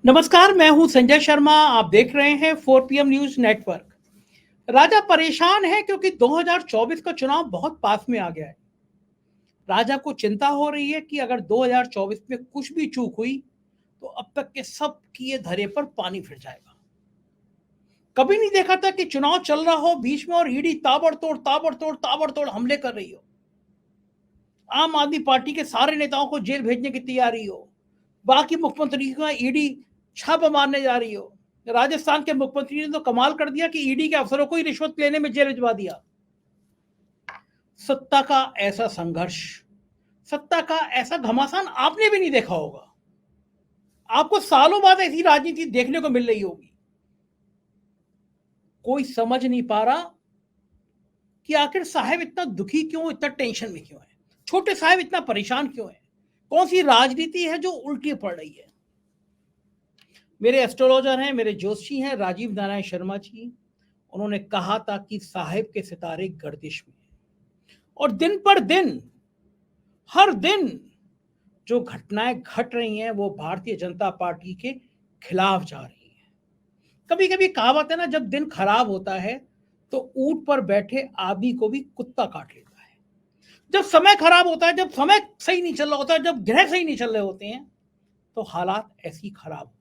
नमस्कार, मैं हूं संजय शर्मा। आप देख रहे हैं 4 PM न्यूज नेटवर्क। राजा परेशान है क्योंकि 2024 का चुनाव बहुत पास में आ गया है। राजा को चिंता हो रही है कि अगर 2024 में कुछ भी चूक हुई तो अब तक के सब किए धरे पर पानी फिर जाएगा। कभी नहीं देखा था कि चुनाव चल रहा हो बीच में और ईडी ताबड़तोड़ हमले कर रही हो। आम आदमी पार्टी के सारे नेताओं को जेल भेजने की तैयारी हो, बाकी मुख्यमंत्री का ईडी छापा मारने जा रही हो। राजस्थान के मुख्यमंत्री ने तो कमाल कर दिया कि ईडी के अफसरों को ही रिश्वत लेने में जेल भिजवा दिया। सत्ता का ऐसा संघर्ष, सत्ता का ऐसा घमासान आपने भी नहीं देखा होगा। आपको सालों बाद ऐसी राजनीति देखने को मिल रही होगी। कोई समझ नहीं पा रहा कि आखिर साहब इतना दुखी क्यों, इतना टेंशन में क्यों है। छोटे साहब इतना परेशान क्यों है। कौन सी राजनीति है जो उल्टी पड़ रही है। मेरे एस्ट्रोलॉजर हैं, मेरे ज्योतिषी हैं राजीव नारायण शर्मा जी। उन्होंने कहा था कि साहिब के सितारे गर्दिश में हैं और दिन पर दिन, हर दिन जो घटनाएं घट रही हैं वो भारतीय जनता पार्टी के खिलाफ जा रही हैं। कभी कभी कहावत है ना, जब दिन खराब होता है तो ऊंट पर बैठे आदमी को भी कुत्ता काट लेता है। जब समय खराब होता है, जब समय सही नहीं चल रहा होता है, जब ग्रह सही नहीं चल रहे होते हैं तो हालात ऐसी खराब होते हैं।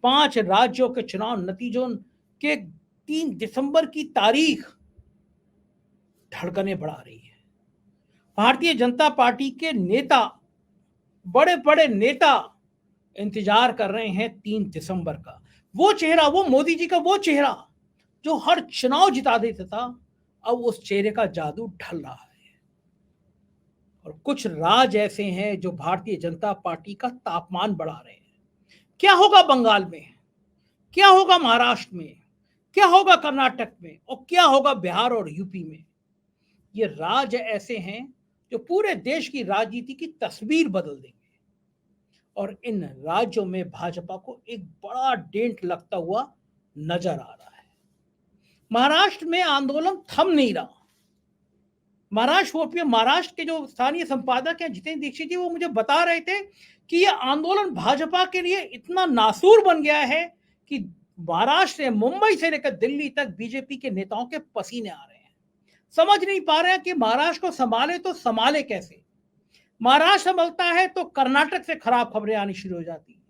5 राज्यों के चुनाव नतीजों के 3 दिसंबर की तारीख धड़कने बढ़ा रही है। भारतीय जनता पार्टी के नेता, बड़े बड़े नेता इंतजार कर रहे हैं 3 दिसंबर का। वो चेहरा, वो मोदी जी का वो चेहरा जो हर चुनाव जिता देता था, अब उस चेहरे का जादू ढल रहा है। और कुछ राज ऐसे हैं जो भारतीय जनता पार्टी का तापमान बढ़ा रहे हैं। क्या होगा बंगाल में, क्या होगा महाराष्ट्र में, क्या होगा कर्नाटक में और क्या होगा बिहार और यूपी में। ये राज ऐसे हैं जो पूरे देश की राजनीति की तस्वीर बदल देंगे। और इन राज्यों में भाजपा को एक बड़ा डेंट लगता हुआ नजर आ रहा है। महाराष्ट्र में आंदोलन थम नहीं रहा। महाराष्ट्र के जो स्थानीय संपादक हैं जितेंद्र दीक्षित जी, वो मुझे बता रहे थे कि ये आंदोलन भाजपा के लिए इतना नासूर बन गया है कि महाराष्ट्र से, मुंबई से लेकर दिल्ली तक बीजेपी के नेताओं के पसीने आ रहे हैं। समझ नहीं पा रहे हैं कि महाराष्ट्र को संभाले तो संभाले कैसे। महाराष्ट्र संभलता है तो कर्नाटक से खराब खबरें आनी शुरू हो जाती हैं।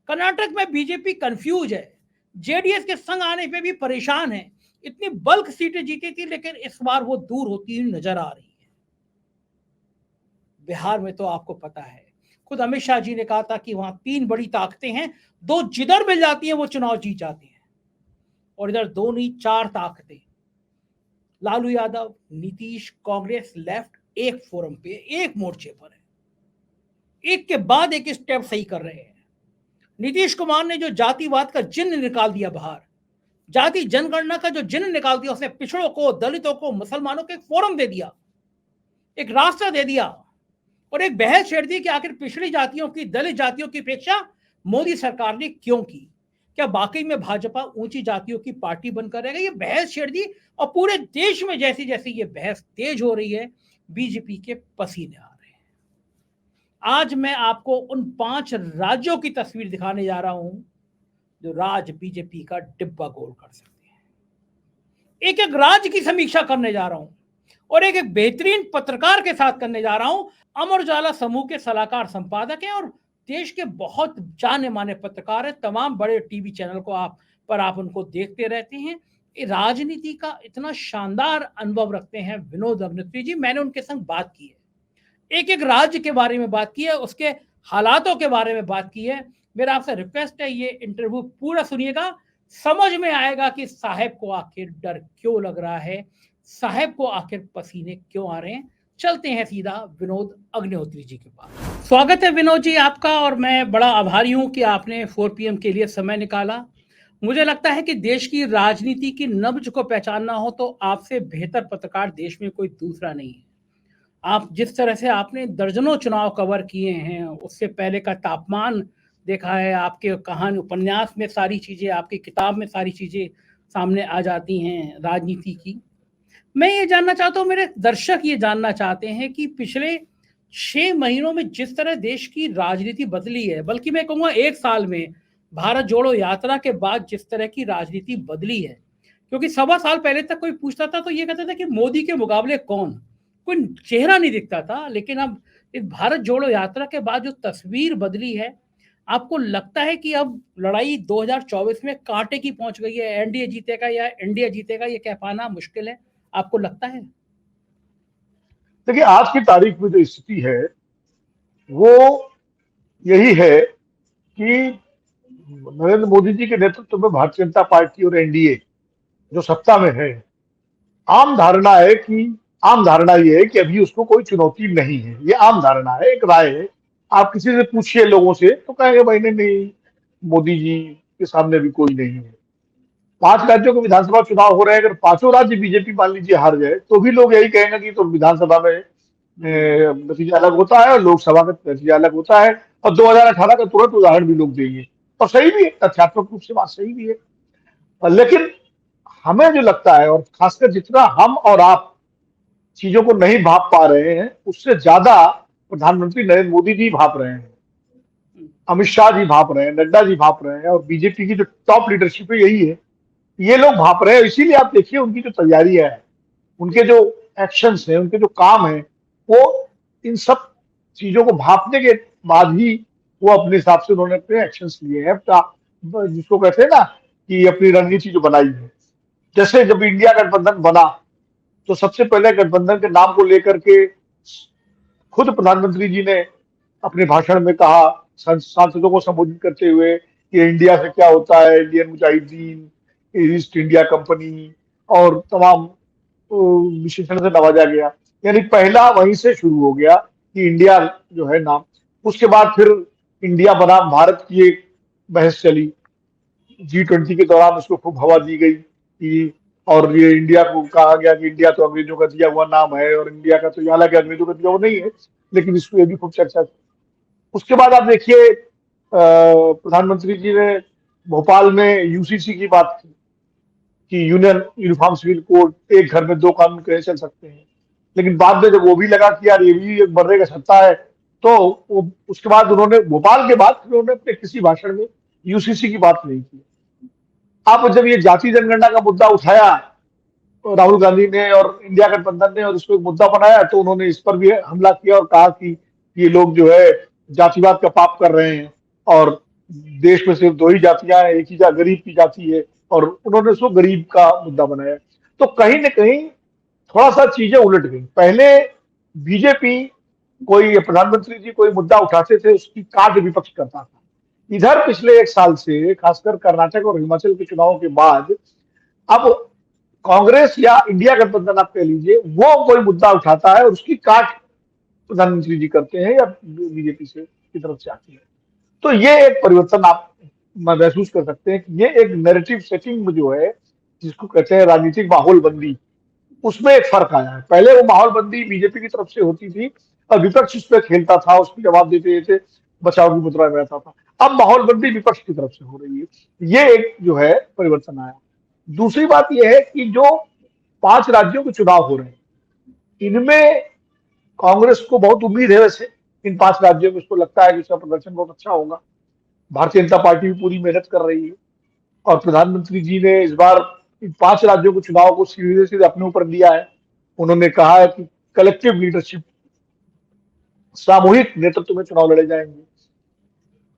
कर्नाटक में बीजेपी कंफ्यूज है, जेडीएस के संग आने पे भी परेशान है। इतनी बल्क सीटें जीती थी लेकिन इस बार वो दूर होती हुई नजर आ रही है। बिहार में तो आपको पता है, खुद अमित शाह जी ने कहा था कि वहां 3 बड़ी ताकतें हैं, 2 जिधर मिल जाती हैं वो चुनाव जीत जाती हैं। और इधर 2 नहीं 4 ताकतें, लालू यादव, नीतीश, कांग्रेस, लेफ्ट एक फोरम पे, एक मोर्चे पर है, एक के बाद एक स्टेप सही कर रहे हैं। नीतीश कुमार ने जो जातिवाद का जिन्न निकाल दिया बाहर, जाति जनगणना का जो जिन्न निकाल दिया, उसने पिछड़ों को, दलितों को, मुसलमानों को एक फोरम दे दिया, एक रास्ता दे दिया और एक बहस छेड़ दी कि आखिर पिछड़ी जातियों की, दलित जातियों की अपेक्षा मोदी सरकार ने क्यों की। क्या वाकई में भाजपा ऊंची जातियों की पार्टी बनकर रहेगा। ये बहस छेड़ दी और पूरे देश में जैसी जैसी ये बहस तेज हो रही है, बीजेपी के पसीने आ रहे हैं। आज मैं आपको उन 5 राज्यों की तस्वीर दिखाने जा रहा हूं जो राज बीजेपी का डिब्बा गोल कर सकते हैं। एक एक राज्य की समीक्षा करने जा रहा हूं और एक एक बेहतरीन पत्रकार के साथ करने जा रहा हूं। अमर उजाला समूह के सलाहकार संपादक हैं और देश के बहुत जाने माने पत्रकार हैं। तमाम बड़े टीवी चैनल को आप उनको देखते रहते हैं। राजनीति का इतना शानदार अनुभव रखते हैं विनोद अग्निहोत्री जी। मैंने उनके संग बात की है, एक एक राज्य के बारे में बात की है, उसके हालातों के बारे में बात की है। मेरा आपसे रिक्वेस्ट है, ये इंटरव्यू पूरा सुनिएगा, समझ में आएगा कि साहब को आखिर डर क्यों लग रहा है, साहब को आखिर पसीने क्यों आ रहे हैं। चलते हैं सीधा विनोद अग्निहोत्री जी के पास। स्वागत है विनोद जी आपका, और मैं बड़ा आभारी हूं कि आपने 4 PM के लिए समय निकाला। मुझे लगता है कि देश की राजनीति की नब्ज को पहचानना हो तो आपसे बेहतर पत्रकार देश में कोई दूसरा नहीं है। आप जिस तरह से आपने दर्जनों चुनाव कवर किए हैं, उससे पहले का तापमान देखा है, आपके कहानी उपन्यास में सारी चीजें, आपकी किताब में सारी चीजें सामने आ जाती हैं राजनीति की। मैं ये जानना चाहता हूँ, मेरे दर्शक ये जानना चाहते हैं कि पिछले 6 महीनों में जिस तरह देश की राजनीति बदली है, बल्कि मैं कहूंगा 1 साल में भारत जोड़ो यात्रा के बाद जिस तरह की राजनीति बदली है, क्योंकि 1.25 साल पहले तक कोई पूछता था तो ये कहता था कि मोदी के मुकाबले कौन, कोई चेहरा नहीं दिखता था। लेकिन अब इस भारत जोड़ो यात्रा के बाद जो तस्वीर बदली है, आपको लगता है कि अब लड़ाई 2024 में कांटे की पहुंच गई है, एनडीए जीतेगा या इंडिया जीतेगा, ये कह पाना मुश्किल है, आपको लगता है? देखिए, आज की तारीख में जो स्थिति है वो यही है कि नरेंद्र मोदी जी के नेतृत्व में भारतीय जनता पार्टी और एनडीए जो सत्ता में है, आम धारणा है कि आम धारणा ये है कि अभी उसको कोई चुनौती नहीं है। ये आम धारणा है, एक राय है। आप किसी से पूछिए लोगों से तो कहेंगे भाई नहीं नहीं, मोदी जी के सामने भी कोई नहीं है। 5 राज्यों के विधानसभा चुनाव हो रहे हैं, अगर पांचों राज्य बीजेपी मान लीजिए हार जाए तो भी लोग यही कहेंगे कि तो विधानसभा में नतीजा अलग होता है और लोकसभा का नतीजा अलग होता है। और 2018 का तुरंत उदाहरण भी लोग देंगे, और सही भी है, तथ्यात्मक रूप से बात सही भी है। लेकिन हमें जो लगता है, और खासकर जितना हम और आप चीजों को नहीं भाप पा रहे हैं, उससे ज्यादा प्रधानमंत्री नरेंद्र मोदी जी भाप रहे हैं, अमित शाह जी भाप रहे हैं, नड्डा जी भाप रहे हैं, और बीजेपी की जो टॉप लीडरशिप है यही है, ये लोग भाप रहे हैं। इसीलिए आप देखिए उनकी जो तैयारियां है, उनके जो एक्शंस हैं, उनके जो काम है, वो इन सब चीजों को भापने के बाद ही वो अपने हिसाब से उन्होंने अपने एक्शंस लिए हैं, जिसको कहते हैं ना कि अपनी रणनीति जो बनाई है। जैसे जब इंडिया गठबंधन बना तो सबसे पहले गठबंधन के नाम को लेकर के खुद प्रधानमंत्री जी ने अपने भाषण में कहा, सांसदों को संबोधित करते हुए, कि इंडिया से क्या होता है, Indian Mujahideen, east India company और तमाम विशेषण से नवाजा गया। यानी पहला वहीं से शुरू हो गया कि इंडिया जो है नाम। उसके बाद फिर इंडिया बनाम भारत की एक बहस चली, G20 के दौरान उसको खूब हवा दी गई कि, और ये इंडिया को कहा गया कि इंडिया तो अंग्रेजों का दिया हुआ नाम है, और इंडिया का तो हालांकि अंग्रेजों का दिया हुआ नहीं है, लेकिन इसको ये भी खूब चर्चा की। उसके बाद आप देखिए प्रधानमंत्री जी ने भोपाल में यूसीसी की बात की कि यूनियन यूनिफॉर्म सिविल कोड, एक घर में 2 कानून कैसे चल सकते हैं। लेकिन बाद में जब वो भी लगा कि यार ये भी एक बर्रे का सत्ता है, तो वो उसके बाद उन्होंने भोपाल के बाद उन्होंने अपने किसी भाषण में यूसीसी की बात नहीं की। आप जब ये जाति जनगणना का मुद्दा उठाया तो राहुल गांधी ने और इंडिया गठबंधन ने, और इसको एक मुद्दा बनाया, तो उन्होंने इस पर भी हमला किया और कहा कि ये लोग जो है जातिवाद का पाप कर रहे हैं, और देश में सिर्फ 2 ही जातियां हैं, एक ही गरीब की जाति है, और उन्होंने उसको गरीब का मुद्दा बनाया। तो कहीं ना कहीं थोड़ा सा चीजें उलट गई। पहले बीजेपी, कोई प्रधानमंत्री जी कोई मुद्दा उठाते थे उसकी काट विपक्ष करता था। इधर पिछले 1 साल से खासकर कर्नाटक और हिमाचल के चुनावों के बाद अब कांग्रेस या इंडिया गठबंधन आप कह लीजिए, वो कोई मुद्दा उठाता है और उसकी काट प्रधानमंत्री जी करते हैं या बीजेपी से की तरफ से आती है। तो ये एक परिवर्तन आप महसूस कर सकते हैं कि ये एक नैरेटिव सेटिंग में जो है, जिसको कहते हैं राजनीतिक माहौल बंदी, उसमें एक फर्क आया है। पहले वो माहौल बंदी बीजेपी की तरफ से होती थी और विपक्ष उस पर खेलता था, उसको जवाब देते थे, बचाव की मुद्रा में रहता था। अब माहौल बंदी विपक्ष की तरफ से हो रही है। ये एक जो है परिवर्तन आया। दूसरी बात यह है कि जो 5 राज्यों के चुनाव हो रहे हैं, इनमें कांग्रेस को बहुत उम्मीद है। वैसे इन 5 राज्यों में उसको लगता है कि उसका प्रदर्शन बहुत अच्छा होगा। भारतीय जनता पार्टी भी पूरी मेहनत कर रही है, और प्रधानमंत्री जी ने इस बार इन 5 राज्यों के चुनाव को सीधे सीधे अपने ऊपर लिया है। उन्होंने कहा है कि कलेक्टिव लीडरशिप, सामूहिक नेतृत्व में चुनाव लड़े जाएंगे।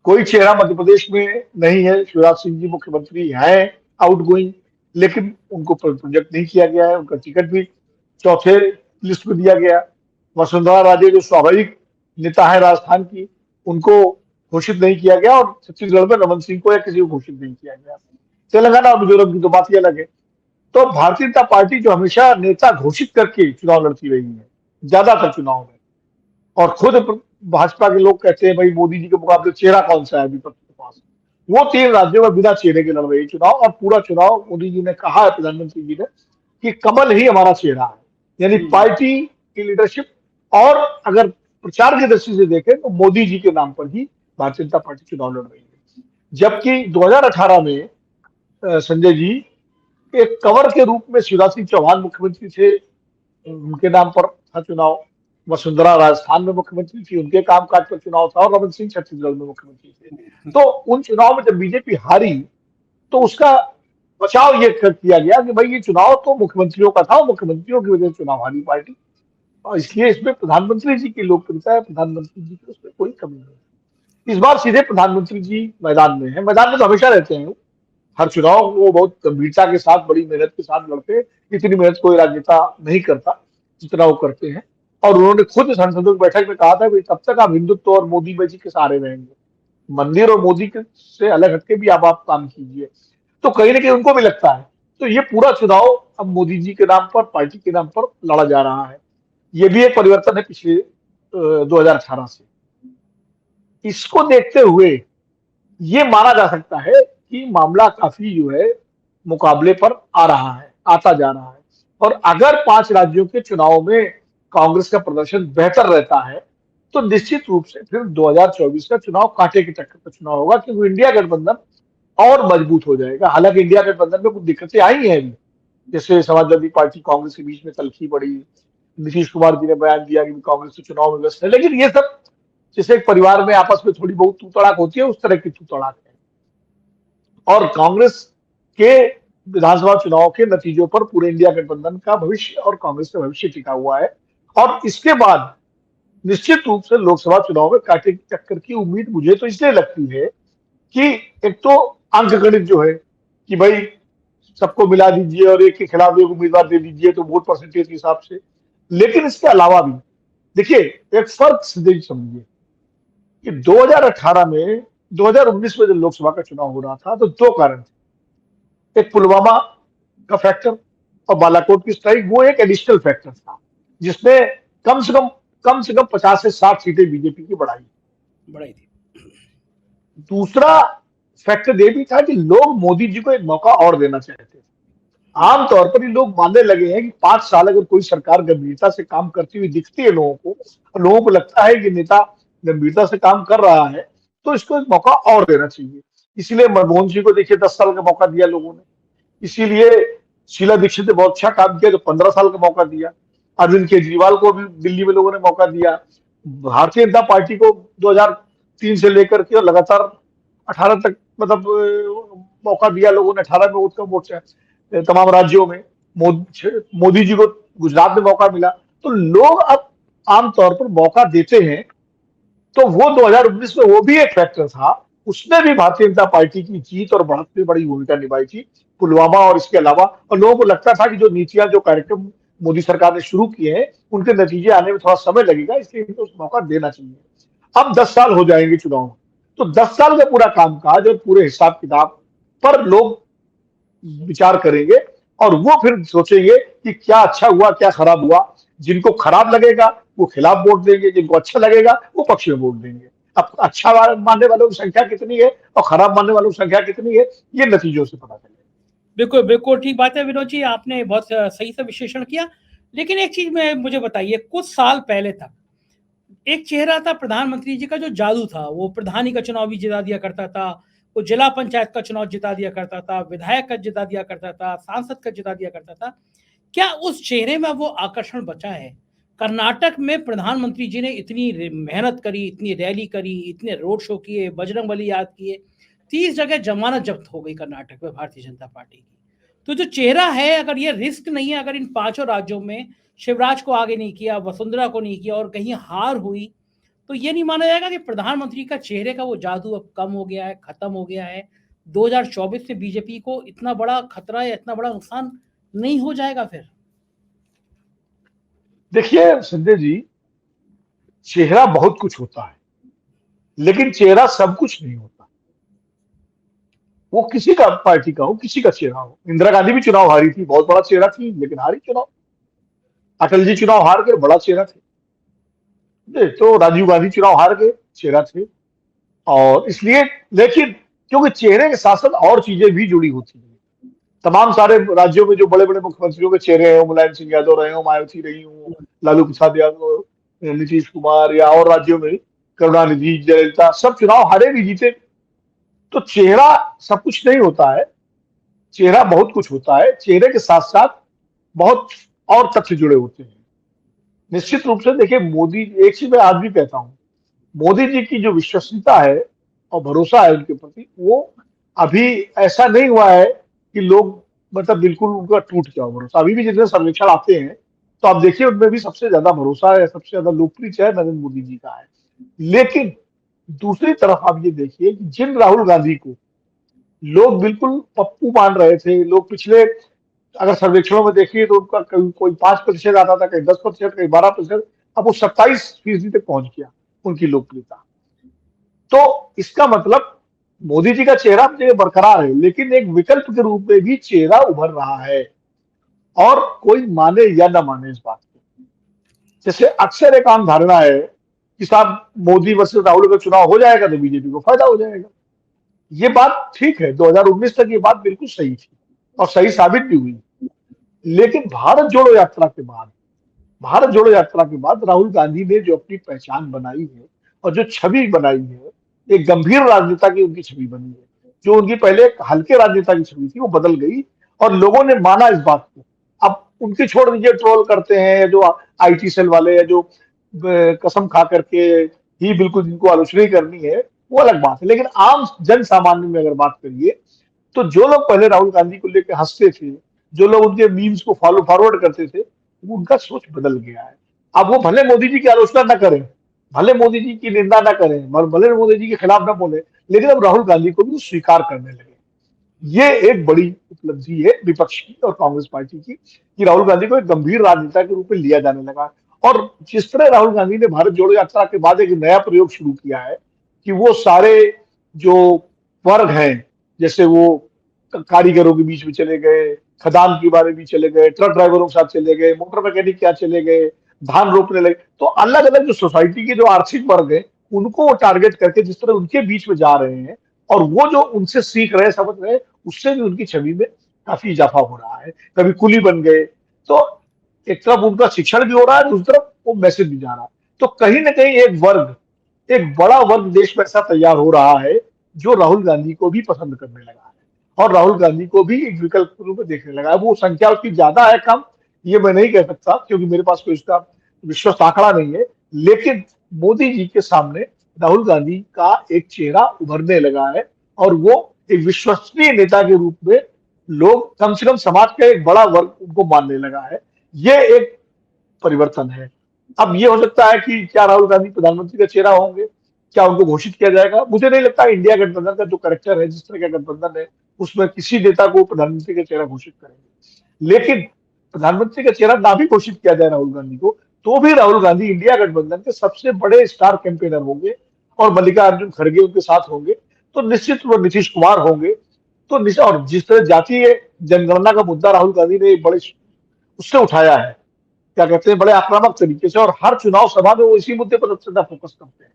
कोई चेहरा मध्य प्रदेश में नहीं है, शिवराज सिंह जी मुख्यमंत्री हैं आउटगोइंग, लेकिन उनको प्रोजेक्ट नहीं किया गया है, उनका टिकट भी चौथे लिस्ट में दिया गया। वसुंधरा राजे जो स्वाभाविक नेता है राजस्थान की, उनको घोषित नहीं किया गया, और छत्तीसगढ़ में रमन सिंह को या किसी को घोषित नहीं किया गया। तेलंगाना और मिजोरम की तो बात ही अलग है। तो भारतीय जनता पार्टी जो हमेशा नेता घोषित करके चुनाव लड़ती रही है ज्यादातर चुनाव में, और खुद भाजपा के लोग कहते हैं भाई मोदी जी के मुकाबले चेहरा कौन सा है विपक्ष के पास, वो 3 राज्यों में बिना चेहरे के लड़ रही चुनाव। और पूरा चुनाव मोदी जी ने कहा है, प्रधानमंत्री जी ने, कि कमल ही हमारा चेहरा है, यानी पार्टी की लीडरशिप। और अगर प्रचार की दृष्टि से देखें तो मोदी जी के नाम पर ही भारतीय जनता पार्टी चुनाव लड़ रही है। जबकि 2018 में संजय जी, एक कवर के रूप में शिवराज सिंह चौहान मुख्यमंत्री थे, उनके नाम पर था चुनाव। वसुंधरा राजस्थान में मुख्यमंत्री थी, उनके कामकाज पर चुनाव था, और रमन सिंह छत्तीसगढ़ में मुख्यमंत्री थे। तो उन चुनाव में जब बीजेपी हारी तो उसका बचाव ये किया गया कि भाई ये चुनाव तो मुख्यमंत्रियों का था और मुख्यमंत्रियों की वजह से चुनाव हारी पार्टी, और इसलिए इसमें प्रधानमंत्री जी की लोकप्रियता है, प्रधानमंत्री जी की उसमें कोई कमी नहीं। इस बार सीधे प्रधानमंत्री जी मैदान में है, मैदान में तो हमेशा रहते हैं। हर चुनाव वो बहुत गंभीरता के साथ, बड़ी मेहनत के साथ लड़ते हैं। इतनी मेहनत कोई राजनेता नहीं करता जितना वो करते हैं। और उन्होंने खुद संसदों की बैठक में कहा था कि तब तक आप हिंदुत्व और मोदी जी के सहारे रहेंगे, मंदिर और मोदी से अलग हटके भी आप काम कीजिए। तो कहीं ना कहीं उनको भी लगता है। तो ये पूरा चुनाव अब मोदी जी के नाम पर, पार्टी के नाम पर लड़ा जा रहा है। ये भी एक परिवर्तन है पिछले 2018 से। इसको देखते हुए ये माना जा सकता है कि मामला काफी जो है मुकाबले पर आ रहा है, आता जा रहा है। और अगर 5 राज्यों के चुनाव में कांग्रेस का प्रदर्शन बेहतर रहता है तो निश्चित रूप से फिर 2024 का चुनाव कांटे की टक्कर का चुनाव होगा, क्योंकि इंडिया गठबंधन और मजबूत हो जाएगा। हालांकि इंडिया गठबंधन में कुछ दिक्कतें आई हैं अभी, जैसे समाजवादी पार्टी कांग्रेस के बीच में तलखी पड़ी, नीतीश कुमार जी ने बयान दिया कि कांग्रेस तो चुनाव में व्यस्त है, लेकिन ये सब जैसे एक परिवार में आपस में थोड़ी बहुत तू तड़ाक होती है, उस तरह की तू तड़ाक है। और कांग्रेस के विधानसभा चुनाव के नतीजों पर पूरे इंडिया गठबंधन का भविष्य और कांग्रेस का भविष्य टिका हुआ है। और इसके बाद निश्चित रूप से लोकसभा चुनाव में कांटे की टक्कर की उम्मीद मुझे तो इसलिए लगती है कि एक तो अंक गणित जो है कि भाई सबको मिला दीजिए और एक के खिलाफ एक उम्मीदवार दे दीजिए तो वोट परसेंटेज के हिसाब से। लेकिन इसके अलावा भी देखिए एक फर्क सीधे समझिए कि 2018 में, 2019 में जब लोकसभा का चुनाव हो रहा था तो 2 कारण थे। एक पुलवामा का फैक्टर और बालाकोट की स्ट्राइक, वो एक एडिशनल फैक्टर था जिसने कम से कम 50 से 60 सीटें बीजेपी की बढ़ाई थी। दूसरा फैक्टर ये भी था कि लोग मोदी जी को एक मौका और देना चाहते थे। आमतौर पर ये लोग मानने लगे हैं कि 5 साल अगर कोई सरकार गंभीरता से काम करती हुई दिखती है लोगों को लगता है कि नेता गंभीरता से काम कर रहा है, तो इसको एक मौका और देना चाहिए। इसीलिए मनमोहन सिंह को देखिए 10 साल का मौका दिया लोगों ने। इसीलिए शीला दीक्षित ने बहुत अच्छा काम किया तो 15 साल का मौका दिया। अरविंद केजरीवाल को भी दिल्ली में लोगों ने मौका दिया। भारतीय जनता पार्टी को 2003 से लेकर के लगातार 18 तक मतलब मौका दिया लोगों ने। 18 में उसका मोर्चा तमाम राज्यों में, मोदी जी को गुजरात में मौका मिला। तो लोग अब आमतौर पर मौका देते हैं। तो वो 2019 में वो भी एक फैक्टर था, उसने भी भारतीय जनता पार्टी की जीत और बढ़त में बड़ी भूमिका निभाई थी, पुलवामा और इसके अलावा। और लोगों को लगता था कि जो नीतियां, जो कार्यक्रम मोदी सरकार ने शुरू किए हैं उनके नतीजे आने में थोड़ा समय लगेगा, इसलिए इनको उस मौका देना चाहिए। अब 10 साल हो जाएंगे चुनाव, तो 10 साल का पूरा कामकाज और पूरे हिसाब किताब पर लोग विचार करेंगे और वो फिर सोचेंगे कि क्या अच्छा हुआ, क्या खराब हुआ। जिनको खराब लगेगा वो खिलाफ वोट देंगे, जिनको अच्छा लगेगा वो पक्ष में वोट देंगे। अब अच्छा मानने वालों की संख्या कितनी है और खराब मानने वालों की संख्या कितनी है, ये नतीजों से पता चलेगा। बिल्कुल बिल्कुल ठीक बात है विनोद जी, आपने बहुत सही से विश्लेषण किया। लेकिन एक चीज में मुझे बताइए, कुछ साल पहले तक एक चेहरा था प्रधानमंत्री जी का जो जादू था, वो प्रधानी का चुनाव भी जिता दिया करता था, वो जिला पंचायत का चुनाव जिता दिया करता था, विधायक का जिता दिया करता था, सांसद का जिता दिया करता था। क्या उस चेहरे में वो आकर्षण बचा है? कर्नाटक में प्रधानमंत्री जी ने इतनी मेहनत करी, इतनी रैली करी, इतने रोड शो किए, बजरंगबली याद किए, 30 जगह जमानत जब्त हो गई कर्नाटक में भारतीय जनता पार्टी की। तो जो चेहरा है, अगर ये रिस्क नहीं है, अगर इन 5 राज्यों में शिवराज को आगे नहीं किया, वसुंधरा को नहीं किया और कहीं हार हुई, तो ये नहीं माना जाएगा कि प्रधानमंत्री का चेहरे का वो जादू अब कम हो गया है, खत्म हो गया है? 2024 से बीजेपी को इतना बड़ा खतरा या इतना बड़ा नुकसान नहीं हो जाएगा फिर? देखिए संजय जी, चेहरा बहुत कुछ होता है, लेकिन चेहरा सब कुछ नहीं होता। वो किसी का पार्टी का हो, किसी का चेहरा हो। इंदिरा गांधी भी चुनाव हारी थी, बहुत बड़ा चेहरा थी, लेकिन हारी चुनाव। अटल जी चुनाव हार गए, बड़ा चेहरा थे। तो राजीव गांधी चुनाव हार गए, चेहरा थे। और इसलिए, लेकिन क्योंकि चेहरे के साथ साथ और चीजें भी जुड़ी होती हैं। तमाम सारे राज्यों में जो बड़े बड़े मुख्यमंत्रियों के चेहरे हैं, मुलायम सिंह यादव रहे हो, मायावती रही हूँ, लालू प्रसाद यादव, नीतीश कुमार, या और राज्यों में करुणानिधि, जयललिता, सब चुनाव हारे भी जीते। तो चेहरा सब कुछ नहीं होता है, चेहरा बहुत कुछ होता है। चेहरे के साथ साथ बहुत और तथ्य जुड़े होते हैं। निश्चित रूप से देखिए, मोदी, एक चीज मैं आज भी कहता हूं, मोदी जी की जो विश्वसनीयता है और भरोसा है उनके प्रति, वो अभी ऐसा नहीं हुआ है कि लोग मतलब बिल्कुल उनका टूट गया हो भरोसा। अभी भी जितने सर्वेक्षण आते हैं तो आप देखिए उनमें भी सबसे ज्यादा भरोसा है, सबसे ज्यादा लोकप्रिय चाहे नरेंद्र मोदी जी का है। लेकिन दूसरी तरफ आप ये देखिए कि जिन राहुल गांधी को लोग बिल्कुल पप्पू मान रहे थे, लोग पिछले, अगर सर्वेक्षणों में देखिए तो उनका कहीं कोई 5% आता था, कहीं 10%, कहीं 12%, अब वो 27% तक पहुंच गया उनकी लोकप्रियता। तो इसका मतलब मोदी जी का चेहरा अपनी जगह बरकरार है, लेकिन एक विकल्प के रूप में भी चेहरा उभर रहा है, और कोई माने या ना माने इस बात को। जैसे अक्सर एक आम धारणा है कि साहब मोदी वर्सेस राहुल का चुनाव हो जाएगा तो बीजेपी को फायदा हो जाएगा। ये बात ठीक है, 2019 तक ये बात बिल्कुल सही थी और सही साबित भी हुई। लेकिन भारत जोड़ो यात्रा के बाद राहुल गांधी ने जो अपनी पहचान बनाई है और जो छवि बनाई है, एक गंभीर राजनेता की उनकी छवि बनी है। जो उनकी पहले एक हल्के राजनेता की छवि थी वो बदल गई, और लोगों ने माना इस बात को। अब उनकी छोड़ दीजिए, ट्रोल करते हैं जो आईटी सेल वाले हैं, जो कसम खा करके ही बिल्कुल जिनको आलोचना ही करनी है, वो अलग बात है। लेकिन आम जन सामान्य में अगर बात करिए तो जो लोग पहले राहुल गांधी को लेकर हंसते थे, जो लोग उनके मीम्स को फॉलो फॉरवर्ड करते थे, उनका सोच बदल गया है। अब वो भले मोदी जी की आलोचना ना करें, भले मोदी जी की निंदा ना करें, भले मोदी जी के खिलाफ ना बोले, लेकिन अब राहुल गांधी को भी स्वीकार करने लगे। ये एक बड़ी उपलब्धि है विपक्ष की और कांग्रेस पार्टी की, कि राहुल गांधी को एक गंभीर राजनेता के रूप में लिया जाने लगा। और जिस तरह राहुल गांधी ने भारत जोड़ो यात्रा के बाद एक नया प्रयोग शुरू किया है कि वो सारे जो वर्ग हैं, जैसे वो कारीगरों के बीच में चले गए, खदान के बारे में चले गए, ट्रक ड्राइवरों के साथ चले गए, मोटर मैकेनिक क्या चले गए, धान रोपने लगे, तो अलग अलग जो सोसाइटी के जो आर्थिक वर्ग है उनको वो टारगेट करके जिस तरह उनके बीच में जा रहे हैं, और वो जो उनसे सीख रहे समझ रहे, उससे भी उनकी छवि में काफी इजाफा हो रहा है। कभी कुली बन गए, तो एक तरफ उनका शिक्षण भी हो रहा है, दूसरी तरफ वो मैसेज भी जा रहा है। तो कहीं ना कहीं एक वर्ग, एक बड़ा वर्ग देश में ऐसा तैयार हो रहा है जो राहुल गांधी को भी पसंद करने लगा है, और राहुल गांधी को भी एक विकल्प के रूप में देखने लगा है। वो संख्या उसकी ज्यादा है कम, ये मैं नहीं कह सकता क्योंकि मेरे पास कोई इसका विश्वस्त आंकड़ा नहीं है, लेकिन मोदी जी के सामने राहुल गांधी का एक चेहरा उभरने लगा है, और वो एक विश्वसनीय नेता के रूप में लोग, कम से कम समाज का एक बड़ा वर्ग उनको मानने लगा है। ये एक परिवर्तन है। अब ये हो सकता है कि क्या राहुल गांधी प्रधानमंत्री का चेहरा होंगे, क्या उनको घोषित किया जाएगा? मुझे नहीं लगता इंडिया गठबंधन का जो करेक्टर है, जिस तरह का गठबंधन है, उसमें किसी नेता को प्रधानमंत्री का चेहरा घोषित करेंगे। लेकिन प्रधानमंत्री का चेहरा ना भी घोषित किया जाए राहुल गांधी को, तो भी राहुल गांधी इंडिया गठबंधन के सबसे बड़े स्टार कैंपेनर होंगे, और मल्लिकार्जुन खड़गे उनके साथ होंगे, तो निश्चित वो नीतीश कुमार होंगे। तो और जिस तरह जातीय जनगणना का मुद्दा राहुल गांधी ने बड़े उससे उठाया है, क्या कहते हैं, बड़े आक्रामक तरीके से, और हर चुनाव सभा में वो इसी मुद्दे पर सबसे ज्यादा फोकस करते हैं।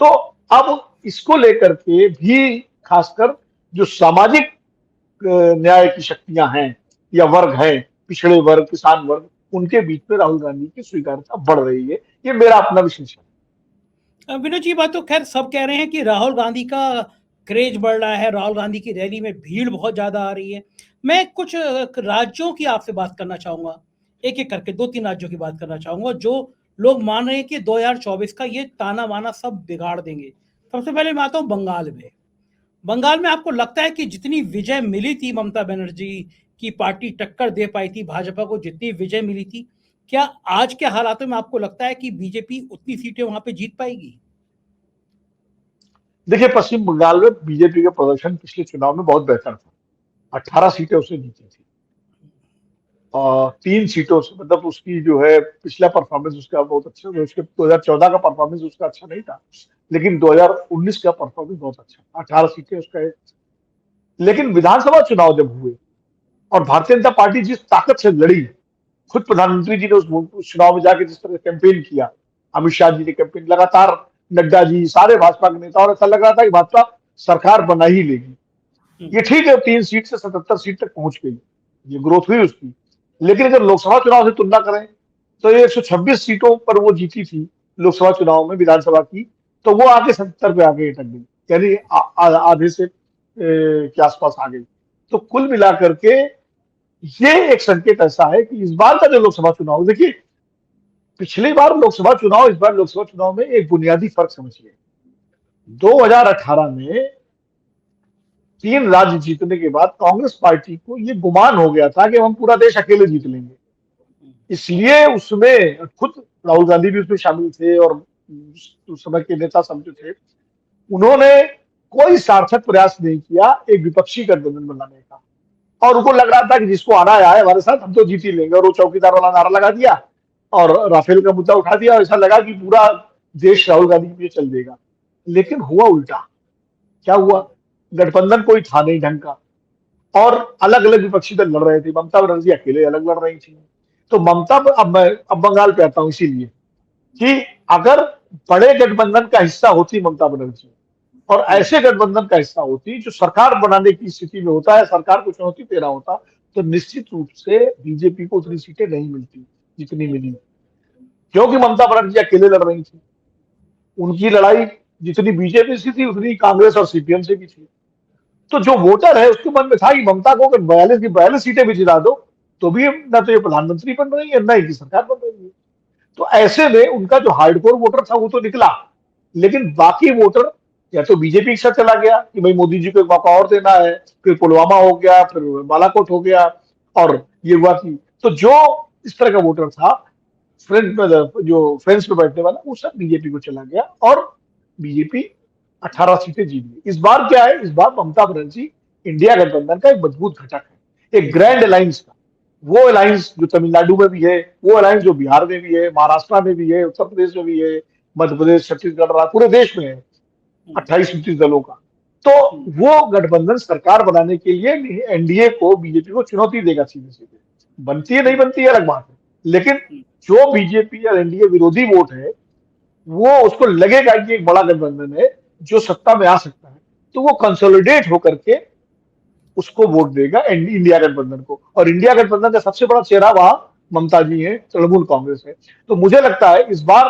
तो अब इसको लेकर के भी खासकर जो सामाजिक न्याय की शक्तियां हैं या वर्ग हैं, पिछड़े वर्ग, किसान वर्ग, उनके बीच में राहुल गांधी की स्वीकार्यता बढ़ रही है। ये मेरा अपना विश्लेषण है। विनोद जी, बात तो खैर सब कह रहे हैं कि राहुल गांधी का क्रेज बढ़ रहा है, राहुल गांधी की रैली में भीड़ बहुत ज्यादा आ रही है। मैं कुछ राज्यों की आपसे बात करना चाहूंगा, एक एक करके 2-3 राज्यों की बात करना चाहूंगा जो लोग मान रहे हैं कि 2024 का ये ताना बाना सब बिगाड़ देंगे। सबसे पहले मैं आता हूँ बंगाल में। बंगाल में आपको लगता है कि जितनी विजय मिली थी ममता बनर्जी की पार्टी टक्कर दे पाई थी भाजपा को, जितनी विजय मिली थी, क्या आज के हालातों में आपको लगता है कि बीजेपी उतनी सीटें वहां पे जीत पाएगी? देखिए, पश्चिम बंगाल में बीजेपी का प्रदर्शन पिछले चुनाव में बहुत बेहतर था। 18 सीटें उसने जीती थी, और 3 सीटों से, मतलब उसकी जो है पिछला परफॉर्मेंस उसका बहुत अच्छा, उसके 2014 का परफॉर्मेंस उसका अच्छा नहीं था, लेकिन 2019 का परफॉर्मेंस बहुत अच्छा, 18 सीटें उसका है। लेकिन विधानसभा चुनाव जब हुए और भारतीय जनता पार्टी जिस ताकत से लड़ी, खुद प्रधानमंत्री जी ने उस चुनाव में जाके जिस तरह कैंपेन किया, अमित शाह जी ने कैंपेन लगातार, नड्डा जी, सारे भाजपा के नेता, और ऐसा लग रहा था कि भाजपा सरकार बना ही लेगी। ये ठीक है, 3 सीट से 77 सीट तक पहुंच गई, ये ग्रोथ हुई उसकी। लेकिन अगर लोकसभा चुनाव से तुलना करें तो ये 126 सीटों पर वो जीती थी लोकसभा चुनाव में, विधानसभा की, तो वो आके 70 पे आके अटक गई, यानी आधे से के आसपास आ गई। तो कुल मिलाकर के ये एक संकेत ऐसा है कि इस बार का जो लोकसभा चुनाव, देखिए पिछली बार लोकसभा चुनाव, इस बार लोकसभा चुनाव में एक बुनियादी फर्क समझिए। 2018 में 3 राज्य जीतने के बाद कांग्रेस पार्टी को ये गुमान हो गया था कि हम पूरा देश अकेले जीत लेंगे। इसलिए उसमें खुद राहुल गांधी भी उसमें शामिल थे और उस समय के नेता सब जो थे, उन्होंने कोई सार्थक प्रयास नहीं किया एक विपक्षी गठबंधन बनाने का। और उनको लग रहा था कि जिसको आना है हमारे साथ हम तो जीत ही लेंगे, और वो चौकीदार वाला नारा लगा दिया और राफेल का मुद्दा उठा दिया, और ऐसा लगा कि पूरा देश राहुल गांधी के लिए चल देगा। लेकिन हुआ उल्टा। क्या हुआ? गठबंधन कोई था नहीं ढंग का, और अलग अलग विपक्षी दल लड़ रहे थे। ममता बनर्जी अकेले अलग लड़ रही थी। तो ममता, अब बंगाल पे आता हूं इसीलिए कि अगर बड़े गठबंधन का हिस्सा होती ममता बनर्जी, और ऐसे गठबंधन का हिस्सा होती जो सरकार बनाने की स्थिति में होता है, सरकार को चुनौती दे रहा होता, तो निश्चित रूप से बीजेपी को उतनी सीटें नहीं मिलती जितनी मिली, क्योंकि ममता बनर्जी अकेले लड़ रही थी। उनकी लड़ाई जितनी बीजेपी से थी उतनी कांग्रेस और सीपीएम से भी थी। तो जो वोटर है उसके मन में था कि ममता को अगर 42 की 42 सीटें भी जिता दो तो भी ना तो ये प्रधानमंत्री बन रही है, ना इनकी सरकार बन रही है। तो ऐसे में उनका जो हार्डकोर वोटर था वो तो निकला, लेकिन बाकी वोटर या तो बीजेपी के साथ चला गया कि भाई मोदी जी को एक मौका और देना है, फिर पुलवामा हो गया, फिर बालाकोट हो गया, और ये हुआ कि तो जो इस तरह का वोटर था जो फ्रेंड्स पे बैठने वाला, वो सब बीजेपी को चला गया और बीजेपी 18 सीटें जीत गई। इस बार क्या है? इस बार ममता बनर्जी इंडिया गठबंधन का एक मजबूत घटक है, एक ग्रैंड अलायंस का। वो अलायंस जो तमिलनाडु में भी है, वो अलायंस जो बिहार में भी है, महाराष्ट्र में भी है, उत्तर प्रदेश में भी है, मध्य प्रदेश, छत्तीसगढ़, पूरे देश में है 28-29 दलों का। तो वो गठबंधन सरकार बनाने के लिए एनडीए को, बीजेपी को चुनौती देगा सीधे सीधे। बनती है नहीं बनती है अलग बात है, लेकिन जो बीजेपी या एनडीए विरोधी वोट है वो उसको लगेगा कि एक बड़ा गठबंधन है जो सत्ता में आ सकता है, तो वो कंसोलिडेट होकर के उसको वोट देगा इंडिया गठबंधन को। और इंडिया गठबंधन का सबसे बड़ा चेहरा वहां ममता जी है, तृणमूल कांग्रेस है। तो मुझे लगता है इस बार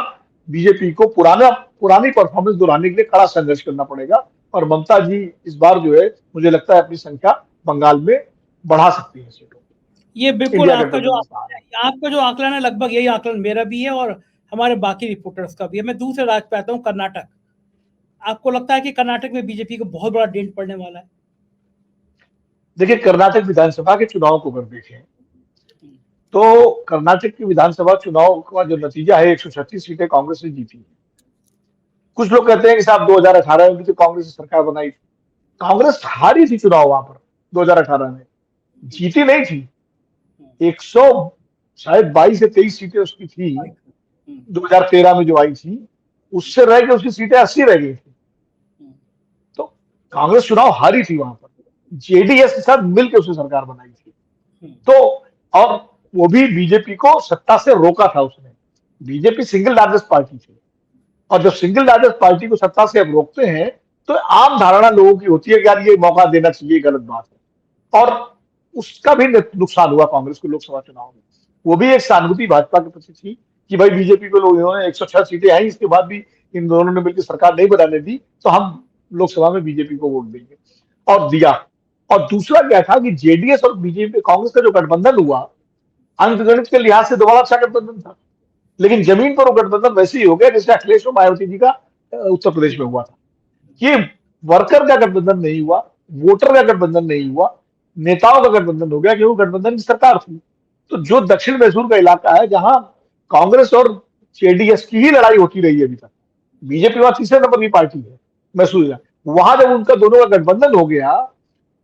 बीजेपी को पुरानी परफॉर्मेंस दोहराने के लिए कड़ा संघर्ष करना पड़ेगा, और ममता जी इस बार जो है मुझे लगता है अपनी संख्या बंगाल में बढ़ा सकती है सीटों। ये बिल्कुल आपका जो आकलन है लगभग यही आकलन मेरा भी है और हमारे बाकी रिपोर्टर्स का भी है। मैं दूसरे राज्य पे आता हूँ, कर्नाटक। आपको लगता है कि कर्नाटक में बीजेपी को बहुत बड़ा डेंट पड़ने वाला है? देखिए, कर्नाटक विधानसभा के चुनाव को अगर देखें तो कर्नाटक की विधानसभा चुनाव का जो नतीजा है, 136 सीटें कांग्रेस ने जीती। कुछ लोग कहते हैं कि साहब 2018 में भी तो कांग्रेस ने सरकार बनाई। कांग्रेस हारी थी चुनाव वहां पर 2018 में, जीती नहीं थी। 100 शायद 22 या 23 सीटें उसकी थी 2013 में जो आई थी, उससे रह के उसकी सीटें 80 रह गई थी। तो कांग्रेस चुनाव हारी थी वहां पर, जेडीएस के साथ मिलकर उसने सरकार बनाई थी। तो और वो भी बीजेपी को सत्ता से रोका था उसने। बीजेपी सिंगल लार्जेस्ट पार्टी थी, और जब सिंगल लार्जेस्ट पार्टी को सत्ता से अब रोकते हैं तो आम धारणा लोगों की होती है कि यार ये मौका देना चाहिए, गलत बात है। और उसका भी नुकसान हुआ कांग्रेस को लोकसभा चुनाव में। वो भी एक सहानुभूति भाजपा के प्रति थी कि भाई बीजेपी को लोग, इन्होंने 106 सीटें आई, इसके बाद भी इन दोनों ने मिलकर सरकार नहीं बनाने दी, तो हम लोकसभा में बीजेपी को वोट देंगे, और दिया। और दूसरा क्या था कि जेडीएस और बीजेपी कांग्रेस का जो गठबंधन हुआ, अंकगणित के लिहाज से दोबारा अच्छा गठबंधन था, लेकिन जमीन पर वो गठबंधन वैसे ही हो गया जैसे अखिलेश और मायावती जी का उत्तर प्रदेश में हुआ था। ये वर्कर का गठबंधन नहीं हुआ, वोटर का गठबंधन नहीं हुआ, नेताओं का गठबंधन हो गया, क्योंकि गठबंधन की सरकार थी। तो जो दक्षिण मैसूर का इलाका है जहां कांग्रेस और जेडीएस की ही लड़ाई होती रही है अभी तक, बीजेपी वहां तीसरे नंबर की पार्टी है मैसूर, वहां जब उनका दोनों का गठबंधन हो गया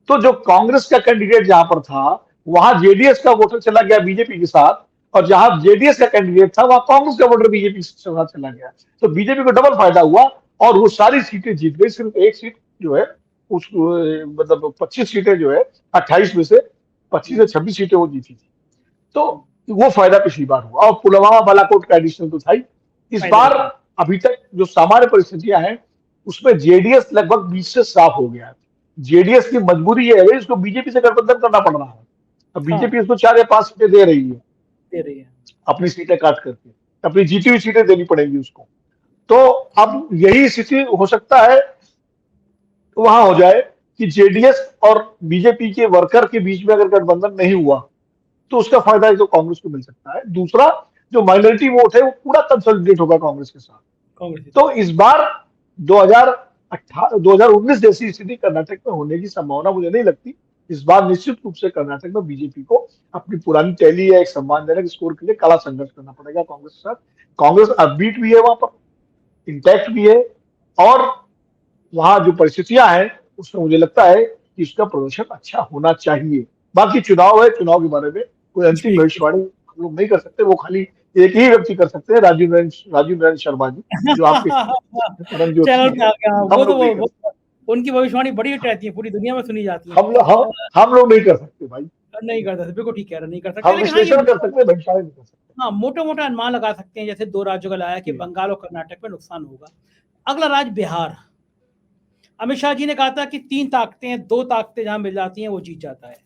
तो जो कांग्रेस का कैंडिडेट जहां पर था वहां जेडीएस का वोटर चला गया बीजेपी के साथ, और जहां जेडीएस का कैंडिडेट था वहां कांग्रेस का वोटर बीजेपी के साथ चला गया। तो बीजेपी को डबल फायदा हुआ और वो सारी सीटें जीत गई। सिर्फ एक सीट जो है उस मतलब 25 सीटें जो है 28 में से 25 से 26 सीटें वो जीती थी। तो वो फायदा पिछली बार हुआ, और पुलवामा बालाकोट का एडिशनल तो था ही। इस बार अभी तक जो सामान्य परिस्थितियां हैं उसमें जेडीएस लगभग 20 से साफ हो गया है। जेडीएस की मजबूरी ये है इसको बीजेपी से गठबंधन करना पड़ रहा है। अब बीजेपी इसको 4 या 5 सीटें दे रही है अपनी सीटें काट करके, अपनी जीती हुई सीटें देनी पड़ेंगी उसको। तो अब यही स्थिति हो सकता है वहां हो जाए कि जेडीएस और बीजेपी के वर्कर के बीच में अगर गठबंधन नहीं हुआ तो उसका फायदा तो कांग्रेस को मिल सकता है। दूसरा, जो माइनॉरिटी वोट है वो पूरा कंसोलिडेट होगा कांग्रेस के साथ। कांग्रेस। तो इस बार 2019 जैसी स्थिति कर्नाटक में होने की संभावना मुझे नहीं लगती। इस बार निश्चित रूप से कर्नाटक में बीजेपी को अपनी पुरानी टैली या एक सम्मानजनक स्कोर के लिए कड़ा संघर्ष करना पड़ेगा कांग्रेस के साथ। कांग्रेस अपबीट भी है, वहां पर इंटैक्ट भी है, और वहां जो परिस्थितियां हैं उसमें मुझे लगता है कि इसका प्रदर्शन अच्छा होना चाहिए। बाकी चुनाव है, चुनाव के बारे में कोई अंतिम भविष्यवाणी हम लोग नहीं कर सकते। वो खाली एक ही व्यक्ति कर सकते हैं, राजीव नारायण शर्मा जी, जो आपके परम चैनल ज्योति पे है। आ गया, हम वो तो लोग नहीं कर सकते। उनकी भविष्यवाणी बड़ी हिट रहती है, पूरी दुनिया में सुनी जाती है। हम लोग नहीं कर सकते भाई। नहीं कर सकते, बिल्कुल ठीक कह रहे, नहीं कर सकते, हम लेकिन हाँ ये विश्लेषण कर सकते हैं, भविष्यवाणी नहीं कर सकते। हाँ मोटे मोटे अनुमान लगा सकते हैं, जैसे 2 राज्यों का लाया कि बंगाल और कर्नाटक में नुकसान होगा। अगला राज्य बिहार। अमित शाह जी ने कहा था कि 3 ताकतें हैं, 2 ताकतें जहां मिल जाती हैं वो जीत जाता है,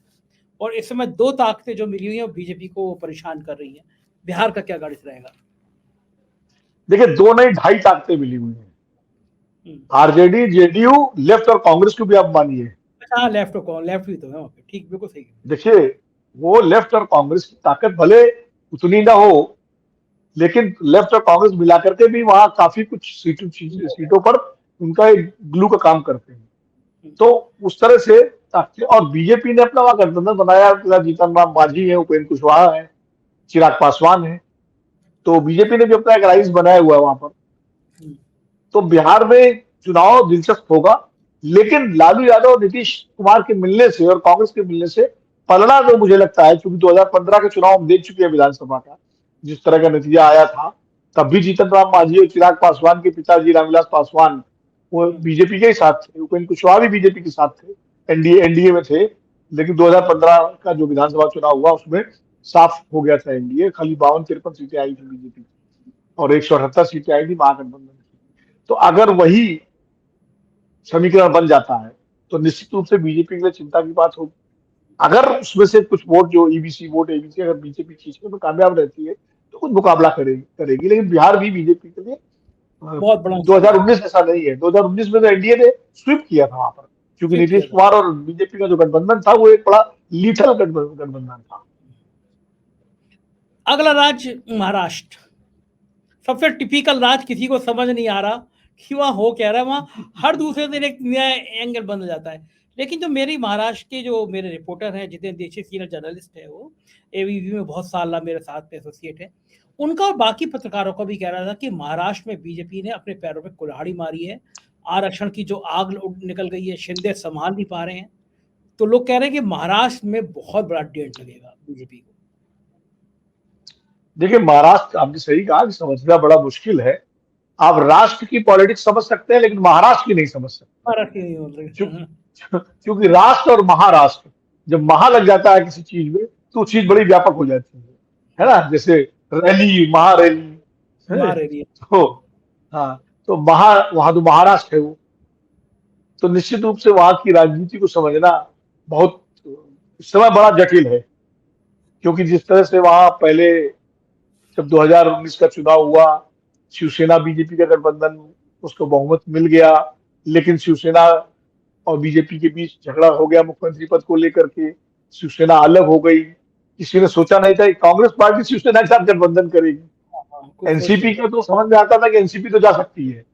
और इस समय 2 ताकतें जो मिली हुई हैं बीजेपी को परेशान कर रही हैं। बिहार का क्या गणित रहेगा? देखिए, 2 नहीं 2.5 ताकतें मिली हुई हैं, आरजेडी, जेडीयू, लेफ्ट और कांग्रेस को भी आप मानिए। अच्छा, लेफ्ट भी तो है वहाँ पे, ठीक, बिल्कुल सही। देखिए, वो लेफ्ट और कांग्रेस की ताकत भले उतनी ना हो, लेकिन लेफ्ट और कांग्रेस मिलाकर के भी वहां काफी कुछ सीटों पर उनका एक ग्लू का काम करते हैं। तो उस तरह से ताकतें, और बीजेपी ने अपना वहां गठबंधन बनाया, जीतन राम मांझी है, उपेंद्र कुशवाहा है, चिराग पासवान है, तो बीजेपी ने भी अपना एक राइज बनाया हुआ है वहां पर। तो बिहार में चुनाव दिलचस्प होगा, लेकिन लालू यादव और नीतीश कुमार के मिलने से और कांग्रेस के मिलने से पलड़ा जो मुझे लगता है, क्योंकि 2015 के चुनाव हम देख चुके हैं विधानसभा का जिस तरह का नतीजा आया था, तब भी जीतन राम मांझी और चिराग पासवान के पिताजी रामविलास पासवान वो बीजेपी के ही साथ थे, उपेंद्र कुशवाहा भी बीजेपी के साथ थे, एनडीए में थे। लेकिन 2015 का जो विधानसभा चुनाव हुआ उसमें साफ हो गया था एनडीए, खाली 52-53 सीटें आई थी बीजेपी और 178 सीटें आई थी महागठबंधन की। तो अगर वही समीकरण बन जाता है तो निश्चित रूप से बीजेपी के लिए चिंता की बात होगी। अगर उसमें से कुछ वोट जो ईबीसी वोट एबीसी अगर बीजेपी खींचने में कामयाब रहती है तो कुछ मुकाबला करेगी। लेकिन बिहार भी बीजेपी के लिए बहुत बड़ा 2019 ऐसा नहीं है। 2019 में तो एनडीए ने स्वीप किया था वहां पर, क्योंकि नीतीश कुमार और बीजेपी का जो गठबंधन था वो एक बड़ा लीथल गठबंधन था। अगला राज्य महाराष्ट्र, सबसे टिपिकल राज्य, किसी को समझ नहीं आ रहा कि वहाँ हो क्या रहा है। वहाँ हर दूसरे दिन एक नया एंगल बन जाता है। लेकिन जो मेरी महाराष्ट्र के जो मेरे रिपोर्टर हैं, जितने देशी सीनियर जर्नलिस्ट है, वो एबीपी में बहुत साल मेरे साथ में एसोसिएट है, उनका और बाकी पत्रकारों का भी कह रहा था कि महाराष्ट्र में बीजेपी ने अपने पैरों पे कुल्हाड़ी मारी है, आरक्षण की जो आग निकल गई है, शिंदे संभाल नहीं पा रहे हैं। तो लोग कह रहे हैं कि महाराष्ट्र में बहुत बड़ा डेंट लगेगा बीजेपी को। देखिए, महाराष्ट्र आपने सही कहा कि समझना बड़ा मुश्किल है। आप राष्ट्र की पॉलिटिक्स समझ सकते हैं, लेकिन महाराष्ट्र की नहीं समझ सकते, महाराष्ट्र की नहीं बोल रहे। क्योंकि राष्ट्र और महाराष्ट्र जब महा लग जाता है किसी चीज में तो चीज बड़ी व्यापक हो जाती है ना। जैसे रैली, महारैली, तो हाँ, तो वहां तो महाराष्ट्र है वो। तो निश्चित रूप से वहां की राजनीति को समझना बहुत इस समय बड़ा जटिल है, क्योंकि जिस तरह से वहां पहले जब 2019 का चुनाव हुआ, शिवसेना बीजेपी का गठबंधन, उसको बहुमत मिल गया, लेकिन शिवसेना और बीजेपी के बीच झगड़ा हो गया मुख्यमंत्री पद को लेकर के, शिवसेना अलग हो गई। किसी ने सोचा नहीं था कि कांग्रेस पार्टी शिवसेना के साथ गठबंधन करेगी। एनसीपी का तो समझ में आता था कि एनसीपी तो जा सकती है,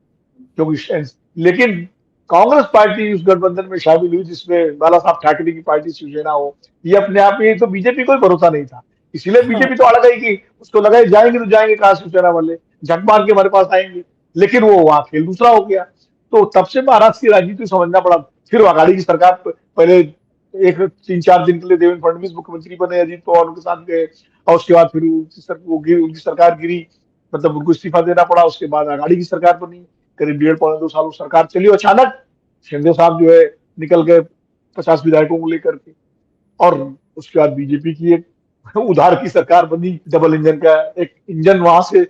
क्योंकि लेकिन कांग्रेस पार्टी उस गठबंधन में शामिल हुई जिसमें बाला साहब ठाकरे की पार्टी शिवसेना हो, ये अपने आप में तो बीजेपी को ही भरोसा नहीं था। इसीलिए बीजेपी तो अड़ गई कि उसको लगा जाएंगे तो जाएंगे कहा शिवसेना वाले, झक मार के हमारे पास आएंगे। लेकिन वो वहां खेल दूसरा हो गया। तो तब से महाराष्ट्र की राजनीति समझना पड़ा। फिर अघाड़ी की सरकार पहले 3-4 दिन के लिए देवेंद्र फडणवीस मुख्यमंत्री बने, अजीत पवार उनके साथ गए, और उसके बाद फिर उनकी सरकार गिरी, मतलब उनको इस्तीफा देना पड़ा। उसके बाद अघाड़ी की सरकार बनी, करीब 1.5-2 साल सरकार चली। अचानक शिंदे साहब जो है निकल गए 50 विधायकों को लेकर के, और उसके बाद बीजेपी की एक उधार की सरकार बनी, डबल इंजन का एक इंजन वहां से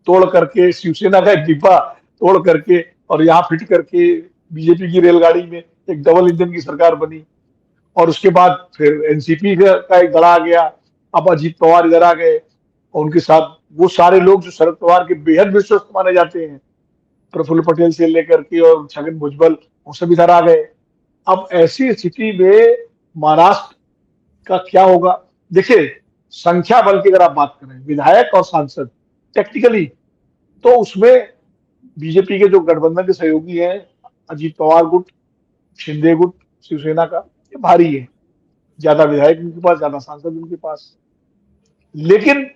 तोड़ करके, शिवसेना का एक डिब्बा तोड़ करके और यहाँ फिट करके बीजेपी की रेलगाड़ी में एक डबल इंजन की सरकार बनी। और उसके बाद फिर एनसीपी का एक दड़ा आ गया। अब अजीत पवार इधर आ गए, और उनके साथ वो सारे लोग जो शरद पवार के बेहद विश्वस्त माने जाते हैं, प्रफुल्ल पटेल से लेकर के और छगन भुजबल, वो सब इधर आ गए। अब ऐसी स्थिति में महाराष्ट्र का क्या होगा? देखिए, संख्या बल की अगर आप बात करें, विधायक और सांसद टेक्निकली, तो उसमें बीजेपी के जो गठबंधन के सहयोगी हैं, अजीत पवार गुट, शिंदे गुट, शिवसेना का, ये भारी है। ज्यादा विधायक उनके पास, ज्यादा सांसद उनके पास। लेकिन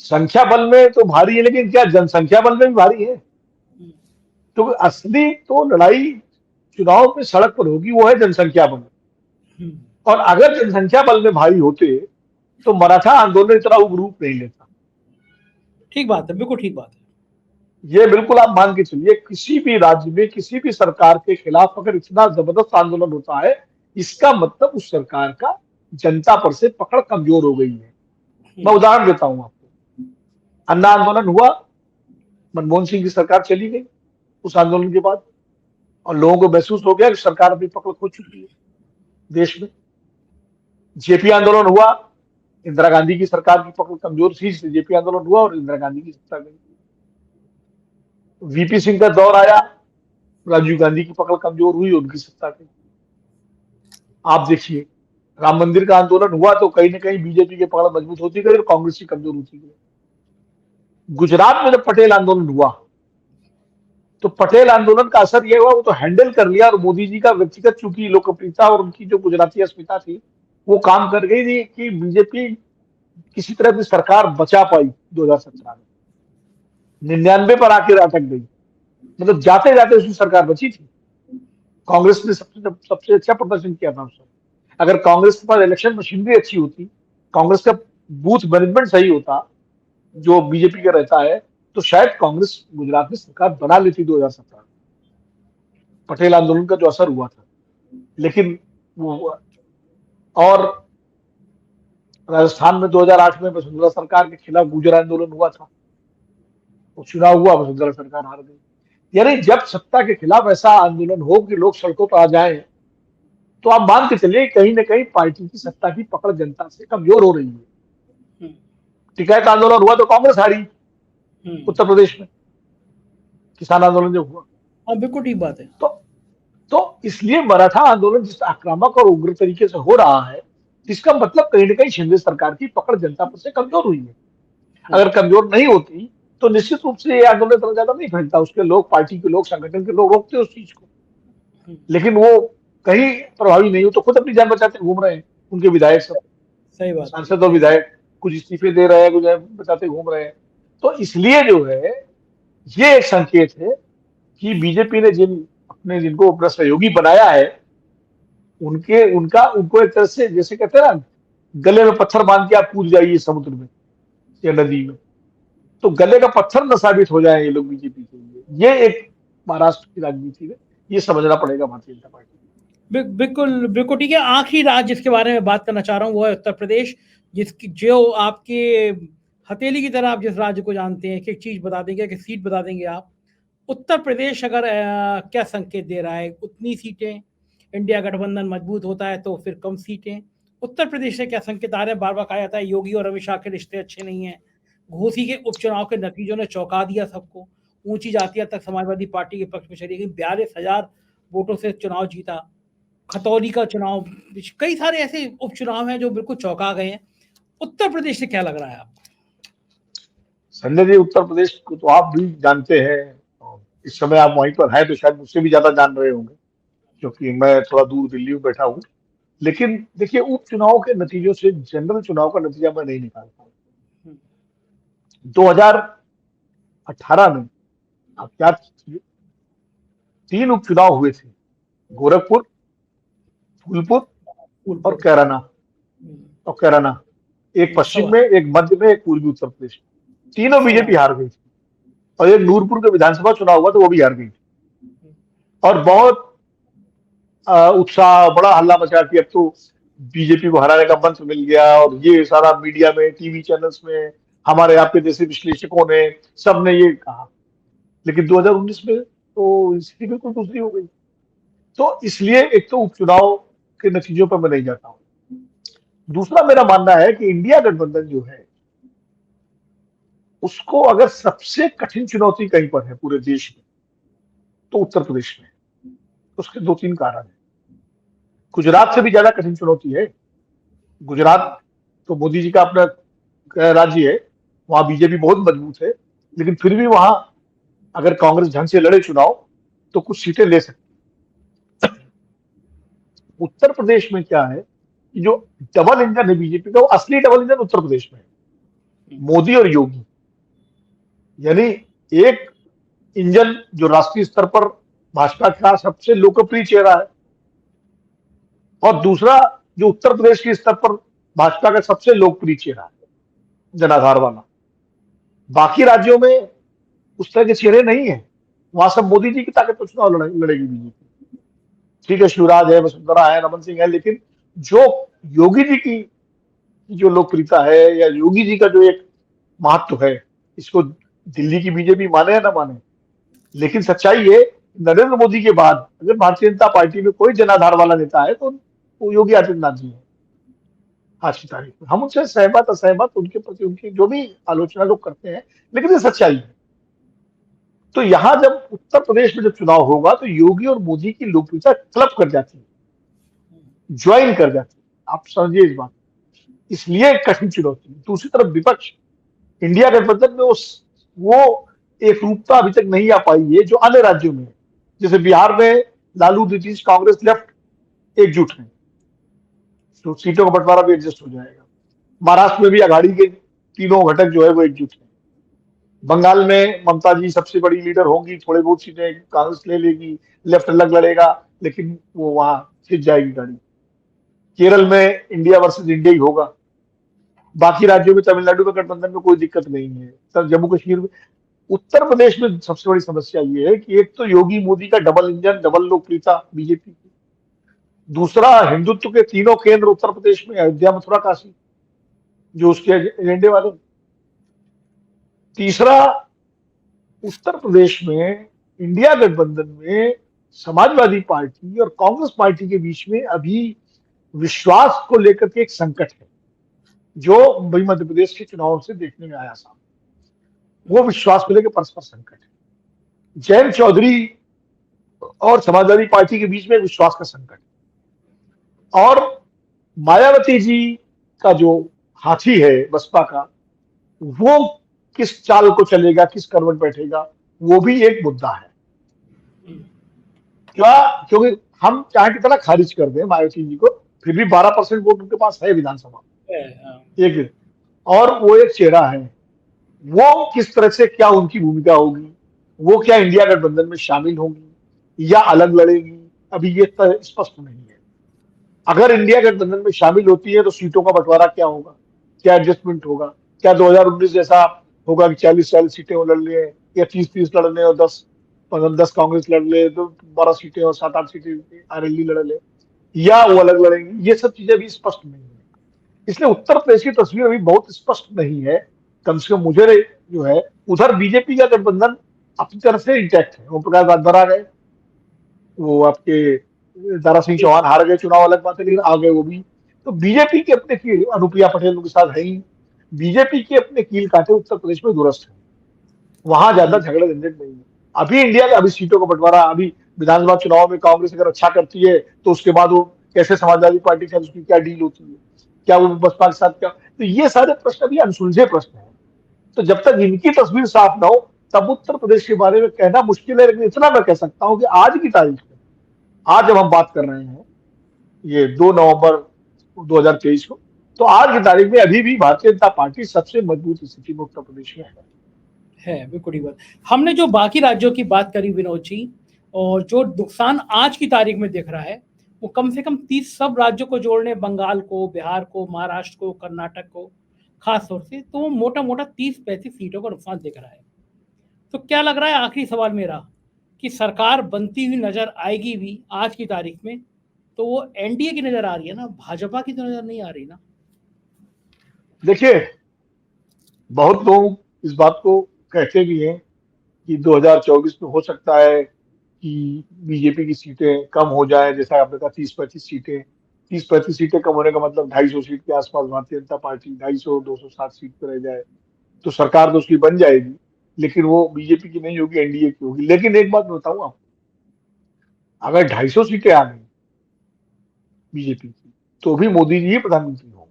संख्या बल में तो भारी है, लेकिन क्या जनसंख्या बल में भी भारी है? तो असली तो लड़ाई चुनाव में सड़क पर होगी, वो है जनसंख्या बल। और अगर जनसंख्या बल में भारी होते तो मराठा आंदोलन इतना उग्र रूप नहीं लेता। ठीक बात है, बिल्कुल ठीक बात है। ये बिल्कुल आप मान के चलिए, किसी भी राज्य में किसी भी सरकार के खिलाफ अगर इतना जबरदस्त आंदोलन होता है, इसका मतलब उस सरकार का जनता पर से पकड़ कमजोर हो गई है। मैं उदाहरण देता हूं आपको। अन्ना आंदोलन हुआ, मनमोहन सिंह की सरकार चली गई उस आंदोलन के बाद, और लोगों को महसूस हो गया कि सरकार अपनी पकड़ खो चुकी है देश में। जेपी आंदोलन हुआ, इंदिरा गांधी की सरकार की पकड़ कमजोर थी, इसलिए जेपी आंदोलन हुआ और इंदिरा गांधी की सत्ता गई। वीपी सिंह का दौर आया, राजीव गांधी की पकड़ कमजोर हुई, उनकी सत्ता गई। आप देखिए, राम मंदिर का आंदोलन हुआ तो कहीं ना कहीं बीजेपी की पकड़ मजबूत होती गई और कांग्रेस की कमजोर होती गई। गुजरात में जब पटेल आंदोलन हुआ, तो पटेल आंदोलन का असर यह हुआ, वो तो हैंडल कर लिया, और मोदी जी का व्यक्तिगत चूंकि लोकप्रियता और उनकी जो गुजराती अस्मिता थी, वो काम कर गई थी कि बीजेपी किसी तरह की सरकार बचा पाई 2017 में। 99 पर आकर अटक गई, मतलब जाते जाते उसकी सरकार बची थी। कांग्रेस ने सबसे अच्छा प्रदर्शन किया था उस समय। अगर कांग्रेस के पास इलेक्शन मशीनरी अच्छी होती, कांग्रेस का बूथ मैनेजमेंट सही होता, जो बीजेपी का रहता है, तो शायद कांग्रेस गुजरात में सरकार बना लेती 2017 में। पटेल आंदोलन का जो असर हुआ था, लेकिन वो, और राजस्थान में 2008 में वसुंधरा सरकार के खिलाफ गुर्जर आंदोलन हुआ था, वो चुनाव हुआ, वसुंधरा सरकार हार गई। यानी जब सत्ता के खिलाफ ऐसा आंदोलन हो कि लोग सड़कों पर आ जाएं, तो आप मान के चलिए कहीं ना कहीं पार्टी की सत्ता की पकड़ जनता से कमजोर हो रही है। टिकैत आंदोलन हुआ तो कांग्रेस हारी उत्तर प्रदेश में, किसान आंदोलन जो हुआ। हाँ, बिल्कुल ठीक बात है। तो इसलिए मराठा आंदोलन जिस आक्रामक और उग्र तरीके से हो रहा है, इसका मतलब कहीं ना कहीं शिंदे सरकार की पकड़ जनता पर से कमजोर हुई है। अगर कमजोर नहीं होती तो निश्चित रूप से ये आंदोलन इतना ज्यादा नहीं फैलता। उसके लोग, पार्टी के लोग, संगठन के लोग रोकते उस चीज को, लेकिन वो कहीं प्रभावी नहीं हो, तो खुद अपनी जान बचाते घूम रहे हैं उनके विधायक सब, सही बात, सांसद और विधायक कुछ इस्तीफे दे रहे हैं, कुछ बचाते घूम रहे हैं। तो इसलिए जो है, ये एक संकेत है कि बीजेपी ने जिनको अपना सहयोगी बनाया है, उनको एक तरह से, जैसे कहते हैं ना, गले में पत्थर बांध के आप कूद जाइए समुद्र में या नदी में, तो गले का पत्थर न साबित हो जाए ये लोग बीजेपी के लिए। ये एक महाराष्ट्र की राजनीति है, ये समझना पड़ेगा भारतीय जनता पार्टी। बिल्कुल बिल्कुल ठीक है। आखिरी राज्य जिसके बारे में बात करना चाह रहा हूँ वो है उत्तर प्रदेश, जिसकी जो आपके हथेली की तरह आप जिस राज्य को जानते हैं, एक चीज बता देंगे, कि सीट बता देंगे आप। उत्तर प्रदेश अगर क्या संकेत दे रहा है, उतनी सीटें, इंडिया गठबंधन मजबूत होता है तो फिर कम सीटें। उत्तर प्रदेश से क्या संकेत आ रहे हैं? बार बार कहा जाता है योगी और अमित शाह के रिश्ते अच्छे नहीं हैं। घोसी के उपचुनाव के नतीजों ने चौंका दिया सबको। ऊंची जातियां तक समाजवादी पार्टी के पक्ष में चली गई, 42,000 वोटों से चुनाव जीता। खतौली का चुनाव, कई सारे ऐसे उपचुनाव हैं जो बिल्कुल चौंका गए हैं। उत्तर प्रदेश से क्या लग रहा है आपको? संजय जी, उत्तर प्रदेश को तो आप भी जानते हैं, और इस समय आप वहीं पर हैं तो शायद मुझसे भी ज्यादा जान रहे होंगे, क्योंकि मैं थोड़ा दूर दिल्ली में बैठा हूँ। लेकिन देखिए, उपचुनाव के नतीजों से जनरल चुनाव का नतीजा मैं नहीं निकाल पाऊँ। 2018 में आप याद कीजिए, 3 उपचुनाव हुए थे, गोरखपुर, फूलपुर और कैराना। एक पश्चिम में, एक मध्य में, एक पूर्वी उत्तर प्रदेश में। तीनों बीजेपी हार गई थी, और एक नूरपुर का विधानसभा चुनाव हुआ तो वो भी हार गई थी। और बहुत उत्साह, बड़ा हल्ला मचा कि अब तो बीजेपी को हराने का मंत्र मिल गया, और ये सारा मीडिया में, टीवी चैनल्स में, हमारे आपके जैसे विश्लेषकों ने, सबने ये कहा। लेकिन 2019 में तो स्थिति बिल्कुल दूसरी हो गई। तो इसलिए एक तो उपचुनाव के नतीजों पर मैं नहीं जाता हूं। दूसरा मेरा मानना है कि इंडिया गठबंधन जो है, उसको अगर सबसे कठिन चुनौती कहीं पर है पूरे देश में, तो उत्तर प्रदेश में। उसके 2-3 कारण है। गुजरात से भी ज्यादा कठिन चुनौती है। गुजरात तो मोदी जी का अपना राज्य है, वहां बीजेपी बहुत मजबूत है, लेकिन फिर भी वहां अगर कांग्रेस ढंग से लड़े चुनाव तो कुछ सीटें ले सकती। उत्तर प्रदेश में क्या है कि जो डबल इंजन है बीजेपी का, वो असली डबल इंजन उत्तर प्रदेश में है, मोदी और योगी। यानी एक इंजन जो राष्ट्रीय स्तर पर भाजपा का सबसे लोकप्रिय चेहरा है, और दूसरा जो उत्तर प्रदेश के स्तर पर भाजपा का सबसे लोकप्रिय चेहरा है, जनाधार वाला। बाकी राज्यों में उस तरह के चेहरे नहीं है, वहां सब मोदी जी की ताकत पर चुनाव लड़ेगी बीजेपी। ठीक है, शिवराज है, वसुंधरा है, रमन सिंह है, लेकिन जो योगी जी की जो लोकप्रियता है, या योगी जी का जो एक महत्व है, इसको दिल्ली की बीजेपी माने या ना माने, लेकिन सच्चाई है, नरेंद्र मोदी के बाद अगर भारतीय जनता पार्टी में कोई जनाधार वाला नेता है तो वो योगी आदित्यनाथ जी है आज की तारीख में। हम उनसे सहमत असहमत, उनके प्रति उनकी जो भी आलोचना लोग करते हैं, लेकिन ये सच्चाई है। तो यहां जब उत्तर प्रदेश में जब चुनाव होगा तो योगी और मोदी की लोकप्रियता क्लब कर जाती है, ज्वाइन कर जाती है। आप समझिए इस बात, इसलिए एक कठिन चुनौती। दूसरी तरफ विपक्ष, इंडिया गठबंधन में वो एक रूपता अभी तक नहीं आ पाई है जो अन्य राज्यों में है। जैसे बिहार में लालू, नीतीश, कांग्रेस, लेफ्ट एकजुट है, तो सीटों का बंटवारा भी एडजस्ट हो जाएगा। महाराष्ट्र में भी अघाड़ी के तीनों घटक जो है वो एकजुट है। बंगाल में ममता जी सबसे बड़ी लीडर होंगी, थोड़े बहुत सीटें कांग्रेस ले लेगी, लेफ्ट अलग लड़ेगा, लेकिन वो वहां खिंच जाएगी गाड़ी। केरल में इंडिया वर्सेस इंडिया ही होगा। बाकी राज्यों में, तमिलनाडु में गठबंधन में कोई दिक्कत नहीं है। सर, जम्मू कश्मीर में, उत्तर प्रदेश में सबसे बड़ी समस्या ये है कि एक तो योगी मोदी का डबल इंजन, डबल लोकप्रियता बीजेपी की। दूसरा, हिंदुत्व के तीनों केंद्र उत्तर प्रदेश में, अयोध्या, मथुरा, काशी, जो उसके एजेंडे वाले। तीसरा, उत्तर प्रदेश में इंडिया गठबंधन में समाजवादी पार्टी और कांग्रेस पार्टी के बीच में अभी विश्वास को लेकर के एक संकट है, जो मध्य प्रदेश के चुनाव से देखने में आया सामने। वो विश्वास को लेकर परस्पर संकट है। जयंत चौधरी और समाजवादी पार्टी के बीच में विश्वास का संकट, और मायावती जी का जो हाथी है बसपा का, वो किस चाल को चलेगा, किस करवट बैठेगा, वो भी एक मुद्दा है। क्या, क्योंकि हम चाहे कितना खारिज कर दें मायावती जी को, फिर भी 12% वोट उनके पास है विधानसभा एक, और वो एक चेहरा है। वो किस तरह से, क्या उनकी भूमिका होगी, वो क्या इंडिया गठबंधन में शामिल होंगी या अलग लड़ेगी, अभी ये स्पष्ट नहीं है। अगर इंडिया गठबंधन में शामिल होती है तो सीटों का बंटवारा क्या होगा, क्या एडजस्टमेंट होगा, क्या 2019 जैसा होगा कि 40-40 सीटें वो लड़ ले, या 30-30 लड़ ले और 10 कांग्रेस लड़ ले, तो 12 सीटें और 7-8 सीटें आरएलडी लड़ ले, या वो अलग लड़ेंगे, ये सब चीजें अभी स्पष्ट नहीं है। इसलिए उत्तर प्रदेश की तस्वीर अभी बहुत स्पष्ट नहीं है, कम से कम मुझे जो है। उधर बीजेपी का गठबंधन अपनी तरफ से इंटैक्ट है। ओम प्रकाश राजभर आ गए, वो आपके दारा सिंह चौहान हार गए चुनाव, अलग बात है, लेकिन आ गए वो भी। तो बीजेपी के अपने कील, अनुप्रिया पटेल उनके साथ है ही, बीजेपी के अपने कील काटे उत्तर प्रदेश में दुरुस्त है, वहां ज्यादा झगड़े झंझट नहीं है। अभी इंडिया का अभी सीटों का बंटवारा, अभी विधानसभा चुनाव में कांग्रेस अगर अच्छा करती है तो उसके बाद वो कैसे समाजवादी पार्टी के साथ उसकी क्या डील होती है, क्या वो बसपा के साथ क्या, तो ये सारे प्रश्न अभी अनसुलझे प्रश्न है। तो जब तक इनकी तस्वीर साफ ना हो, तब उत्तर प्रदेश के बारे में कहना मुश्किल है। लेकिन इतना मैं कह सकता हूं कि आज की तारीख में, आज जब हम बात कर रहे हैं ये 2 नवंबर 2023 को, तो आज की तारीख में अभी भी भारतीय जनता पार्टी सबसे मजबूत स्थिति में उत्तर प्रदेश में है। बिल्कुल ही बात। हमने जो बाकी राज्यों की बात करी विनोद जी, और जो नुकसान आज की तारीख में दिख रहा है, वो कम से कम 30 सब राज्यों को जोड़ने, बंगाल को, बिहार को, महाराष्ट्र को, कर्नाटक को खास तौर से, तो मोटा मोटा 30-35 सीटों का नुकसान दिख रहा है। तो क्या लग रहा है, आखिरी सवाल मेरा, कि सरकार बनती हुई नजर आएगी भी आज की तारीख में, तो वो एनडीए की नजर आ रही है ना, भाजपा की तो नजर नहीं आ रही ना? देखिए, बहुत लोग इस बात को कहते भी हैं कि 2024 में हो सकता है कि बीजेपी की सीटें कम हो जाए, जैसा आपने कहा 30-35 सीटें। 30-35 सीटें कम होने का मतलब 250 सीट के आसपास भारतीय जनता पार्टी 250-260 सीट पर रह जाए, तो सरकार तो उसकी बन जाएगी, लेकिन वो बीजेपी की नहीं होगी, एनडीए की होगी। लेकिन एक बात बताऊं आपको, अगर 250 सीटें आ गई बीजेपी की, तो भी मोदी जी ही प्रधानमंत्री होंगे।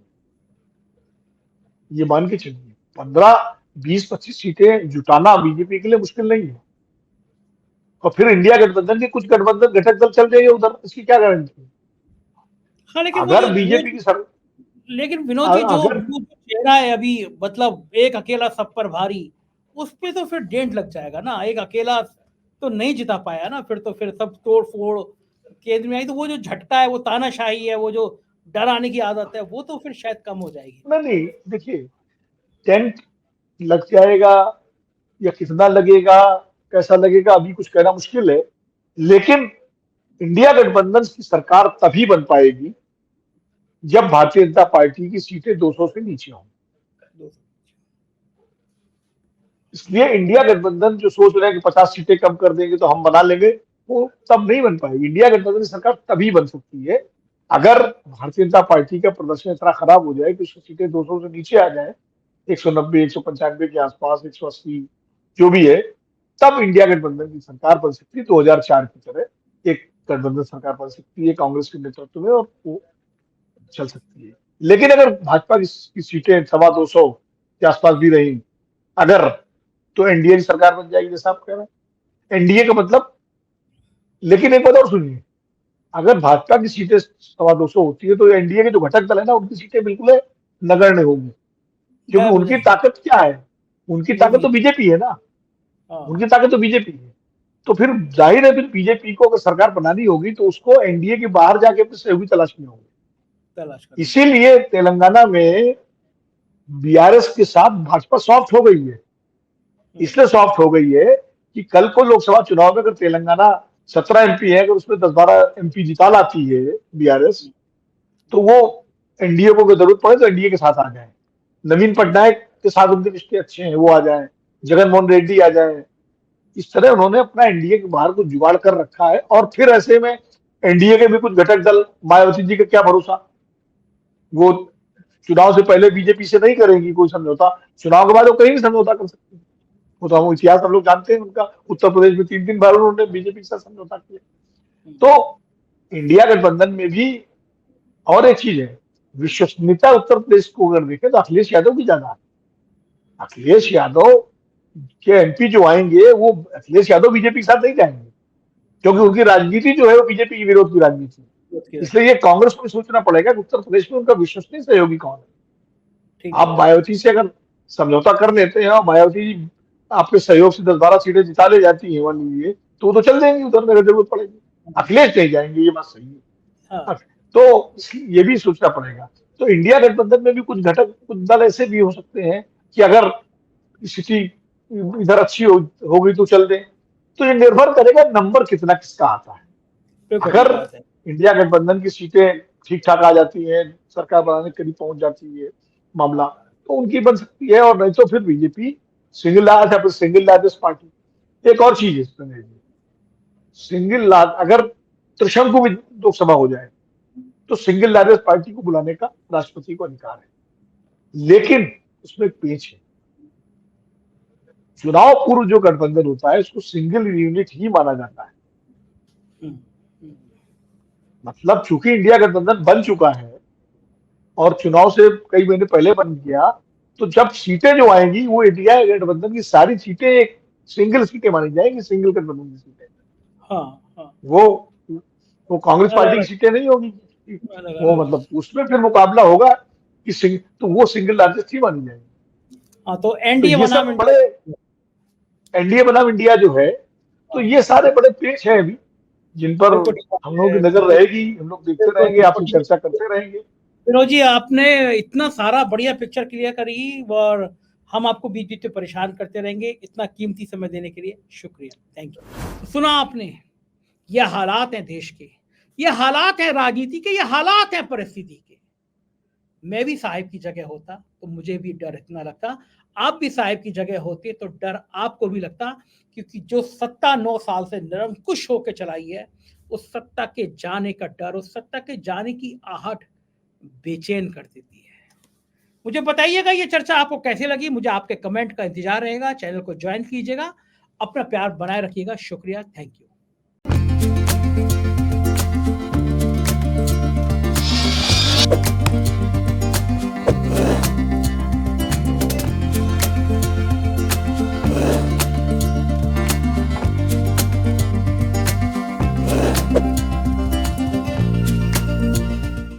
ये मान के चलिए 15-20-25 सीटें जुटाना बीजेपी के लिए मुश्किल नहीं है। और फिर इंडिया गठबंधन के कुछ गठबंधन घटक दल चल जाएंगे उधर, इसकी क्या गारंटी है? हाँ लेकिन अगर बीजेपी की सर लेकिन विनोद जी जो अगर चेहरा है अभी, मतलब एक अकेला सब पर भारी, उस पे तो फिर डेंट लग जाएगा ना। एक अकेला तो नहीं जिता पाया ना, फिर तो फिर सब तोड़ फोड़ केंद्र में आई, तो वो जो झटका है, वो तानाशाही है, वो जो डर आने की आदत है, वो तो फिर शायद कम हो जाएगी। नहीं, देखिए, टेंट लग जाएगा या कितना लगेगा, कैसा लगेगा, अभी कुछ कहना मुश्किल है। लेकिन इंडिया गठबंधन की सरकार तभी बन पाएगी जब भारतीय जनता पार्टी की सीटें 200 से नीचे हों। इसलिए इंडिया गठबंधन जो सोच रहे हैं कि 50 सीटें कम कर देंगे तो हम बना लेंगे, वो तब नहीं बन पाएगी। इंडिया गठबंधन की सरकार तभी बन सकती है अगर भारतीय जनता पार्टी का प्रदर्शन इतना खराब हो जाए कि उसकी सीटें 200 से नीचे आ जाए, 190, 195 के आसपास, 180 जो भी है, तब इंडिया गठबंधन की सरकार बन सकती है। 2004 की तरह एक गठबंधन सरकार बन सकती है कांग्रेस के नेतृत्व में, और वो चल सकती है। लेकिन अगर भाजपा की सीटें 250 के आसपास भी रही अगर, तो एनडीए की सरकार बन जाएगी, जैसा आप कह रहे हैं। एनडीए का मतलब, लेकिन एक बात और सुनिए, अगर भाजपा की सीटें 250 होती है तो एनडीए के जो घटक दल है ना, उनकी सीटें बिल्कुल नगण्य होंगी, क्योंकि गायब हो उनकी जाएगी। ताकत क्या है? उनकी वो ताकत भी तो बीजेपी है ना, हाँ, उनकी ताकत तो बीजेपी है। तो फिर जाहिर है, फिर बीजेपी को अगर सरकार बनानी होगी तो उसको एनडीए के बाहर जाके अपने सहयोगी तलाशने होंगे। तलाश करनी होगी। इसीलिए तेलंगाना में बीआरएस के साथ भाजपा सॉफ्ट हो गई है। इसलिए सॉफ्ट हो गई है कि कल को लोकसभा चुनाव में अगर तेलंगाना 17 एमपी है, अगर उसमें 10-12 एमपी जिता लाती है बीआरएस, तो वो एनडीए को अगर जरूरत पड़े तो एनडीए के साथ आ जाए। नवीन पटनायक के साथ उनके रिश्ते अच्छे हैं, वो आ जाए, जगनमोहन रेड्डी आ जाए। इस तरह उन्होंने अपना एनडीए के बाहर को जुगाड़ कर रखा है। और फिर ऐसे में एनडीए के भी कुछ घटक दल, मायावती जी का क्या भरोसा, वो चुनाव से पहले बीजेपी से नहीं करेंगी कोई समझौता, चुनाव के बाद वो कहीं भी समझौता कर सकती है। वो तो हम इतिहास हम लोग जानते हैं उनका, उत्तर प्रदेश में 3-3 बार उन्होंने बीजेपी के साथ समझौता किया। तो इंडिया गठबंधन में भी और एक चीज है, विश्वसनीयता उत्तर प्रदेश को अगर देखें तो अखिलेश यादव की ज्यादा है। अखिलेश यादव के एमपी जो आएंगे वो अखिलेश यादव बीजेपी के साथ नहीं जाएंगे, क्योंकि उनकी राजनीति जो है वो बीजेपी की विरोध की राजनीति है। इसलिए ये कांग्रेस को भी सोचना पड़ेगा कि उत्तर प्रदेश में उनका विश्वसनीय सहयोगी कौन है। आप मायावती से अगर समझौता कर लेते हैं और मायावती आपके सहयोग से 10-12 सीटें जिता ले जाती है मान लीजिए, तो वो तो चल जाएंगी उधर, अगर जरूरत पड़ेगी। अखिलेश नहीं जाएंगे, ये बात सही है। तो ये भी सोचना पड़ेगा। तो इंडिया गठबंधन में भी कुछ घटक, कुछ दल ऐसे भी हो सकते हैं कि अगर स्थिति इधर अच्छी हो गई तो चल दें। तो ये निर्भर करेगा नंबर कितना किसका आता है। अगर इंडिया गठबंधन की सीटें ठीक ठाक आ जाती हैं, सरकार बनाने के करीब पहुंच जाती है मामला, तो उनकी बन सकती है। और नहीं तो फिर बीजेपी सिंगल लार्जेस्ट पार्टी। एक और चीज है इसमें, सिंगल लार्ज अगर त्रिशंकु भी लोकसभा हो जाए तो सिंगल लार्जेस्ट पार्टी को बुलाने का राष्ट्रपति को अधिकार है। लेकिन उसमें एक पेच है, चुनाव पूर्व जो गठबंधन होता है उसको सिंगल यूनिट ही माना जाता है। मतलब चूंकि इंडिया गठबंधन बन चुका है और चुनाव से कई महीने पहले बन गया, तो जब सीटें जो आएंगी वो इंडिया गठबंधन की सारी सीटें एक सिंगल सीटें मानी जाएंगी, सिंगल गठबंधन की सीटें। वो कांग्रेस पार्टी की सीटें नहीं होगी, वो मतलब उसमें फिर मुकाबला होगा कि तो वो सिंगल लार्जेस्ट ही मानी जाएगी। तो एनडीए बनाम बड़े एनडीए बनाम इंडिया जो है, तो ये सारे बड़े पेच हैं अभी, जिन पर हम लोगों की नजर रहेगी, हम लोग देखते रहेंगे, आपसे चर्चा करते रहेंगे। विनोद जी, आपने इतना सारा बढ़िया पिक्चर क्लियर करी और हम आपको बीच बीच में परेशान करते रहेंगे। इतना कीमती समय देने के लिए शुक्रिया, थैंक यू। सुना आपने, ये हालात हैं देश के, ये हालात हैं राजनीति के, ये हालात हैं परिस्थिति के। मैं भी साहिब की जगह होता तो मुझे भी डर इतना लगता, आप भी साहिब की जगह होते तो डर आपको भी लगता, क्योंकि जो सत्ता 9 साल से निरंकुश होकर चलाई है, उस सत्ता के जाने का डर, उस सत्ता के जाने की आहट बेचैन कर देती है। मुझे बताइएगा ये चर्चा आपको कैसे लगी, मुझे आपके कमेंट का इंतजार रहेगा। चैनल को ज्वाइन कीजिएगा, अपना प्यार बनाए रखिएगा। शुक्रिया, थैंक यू।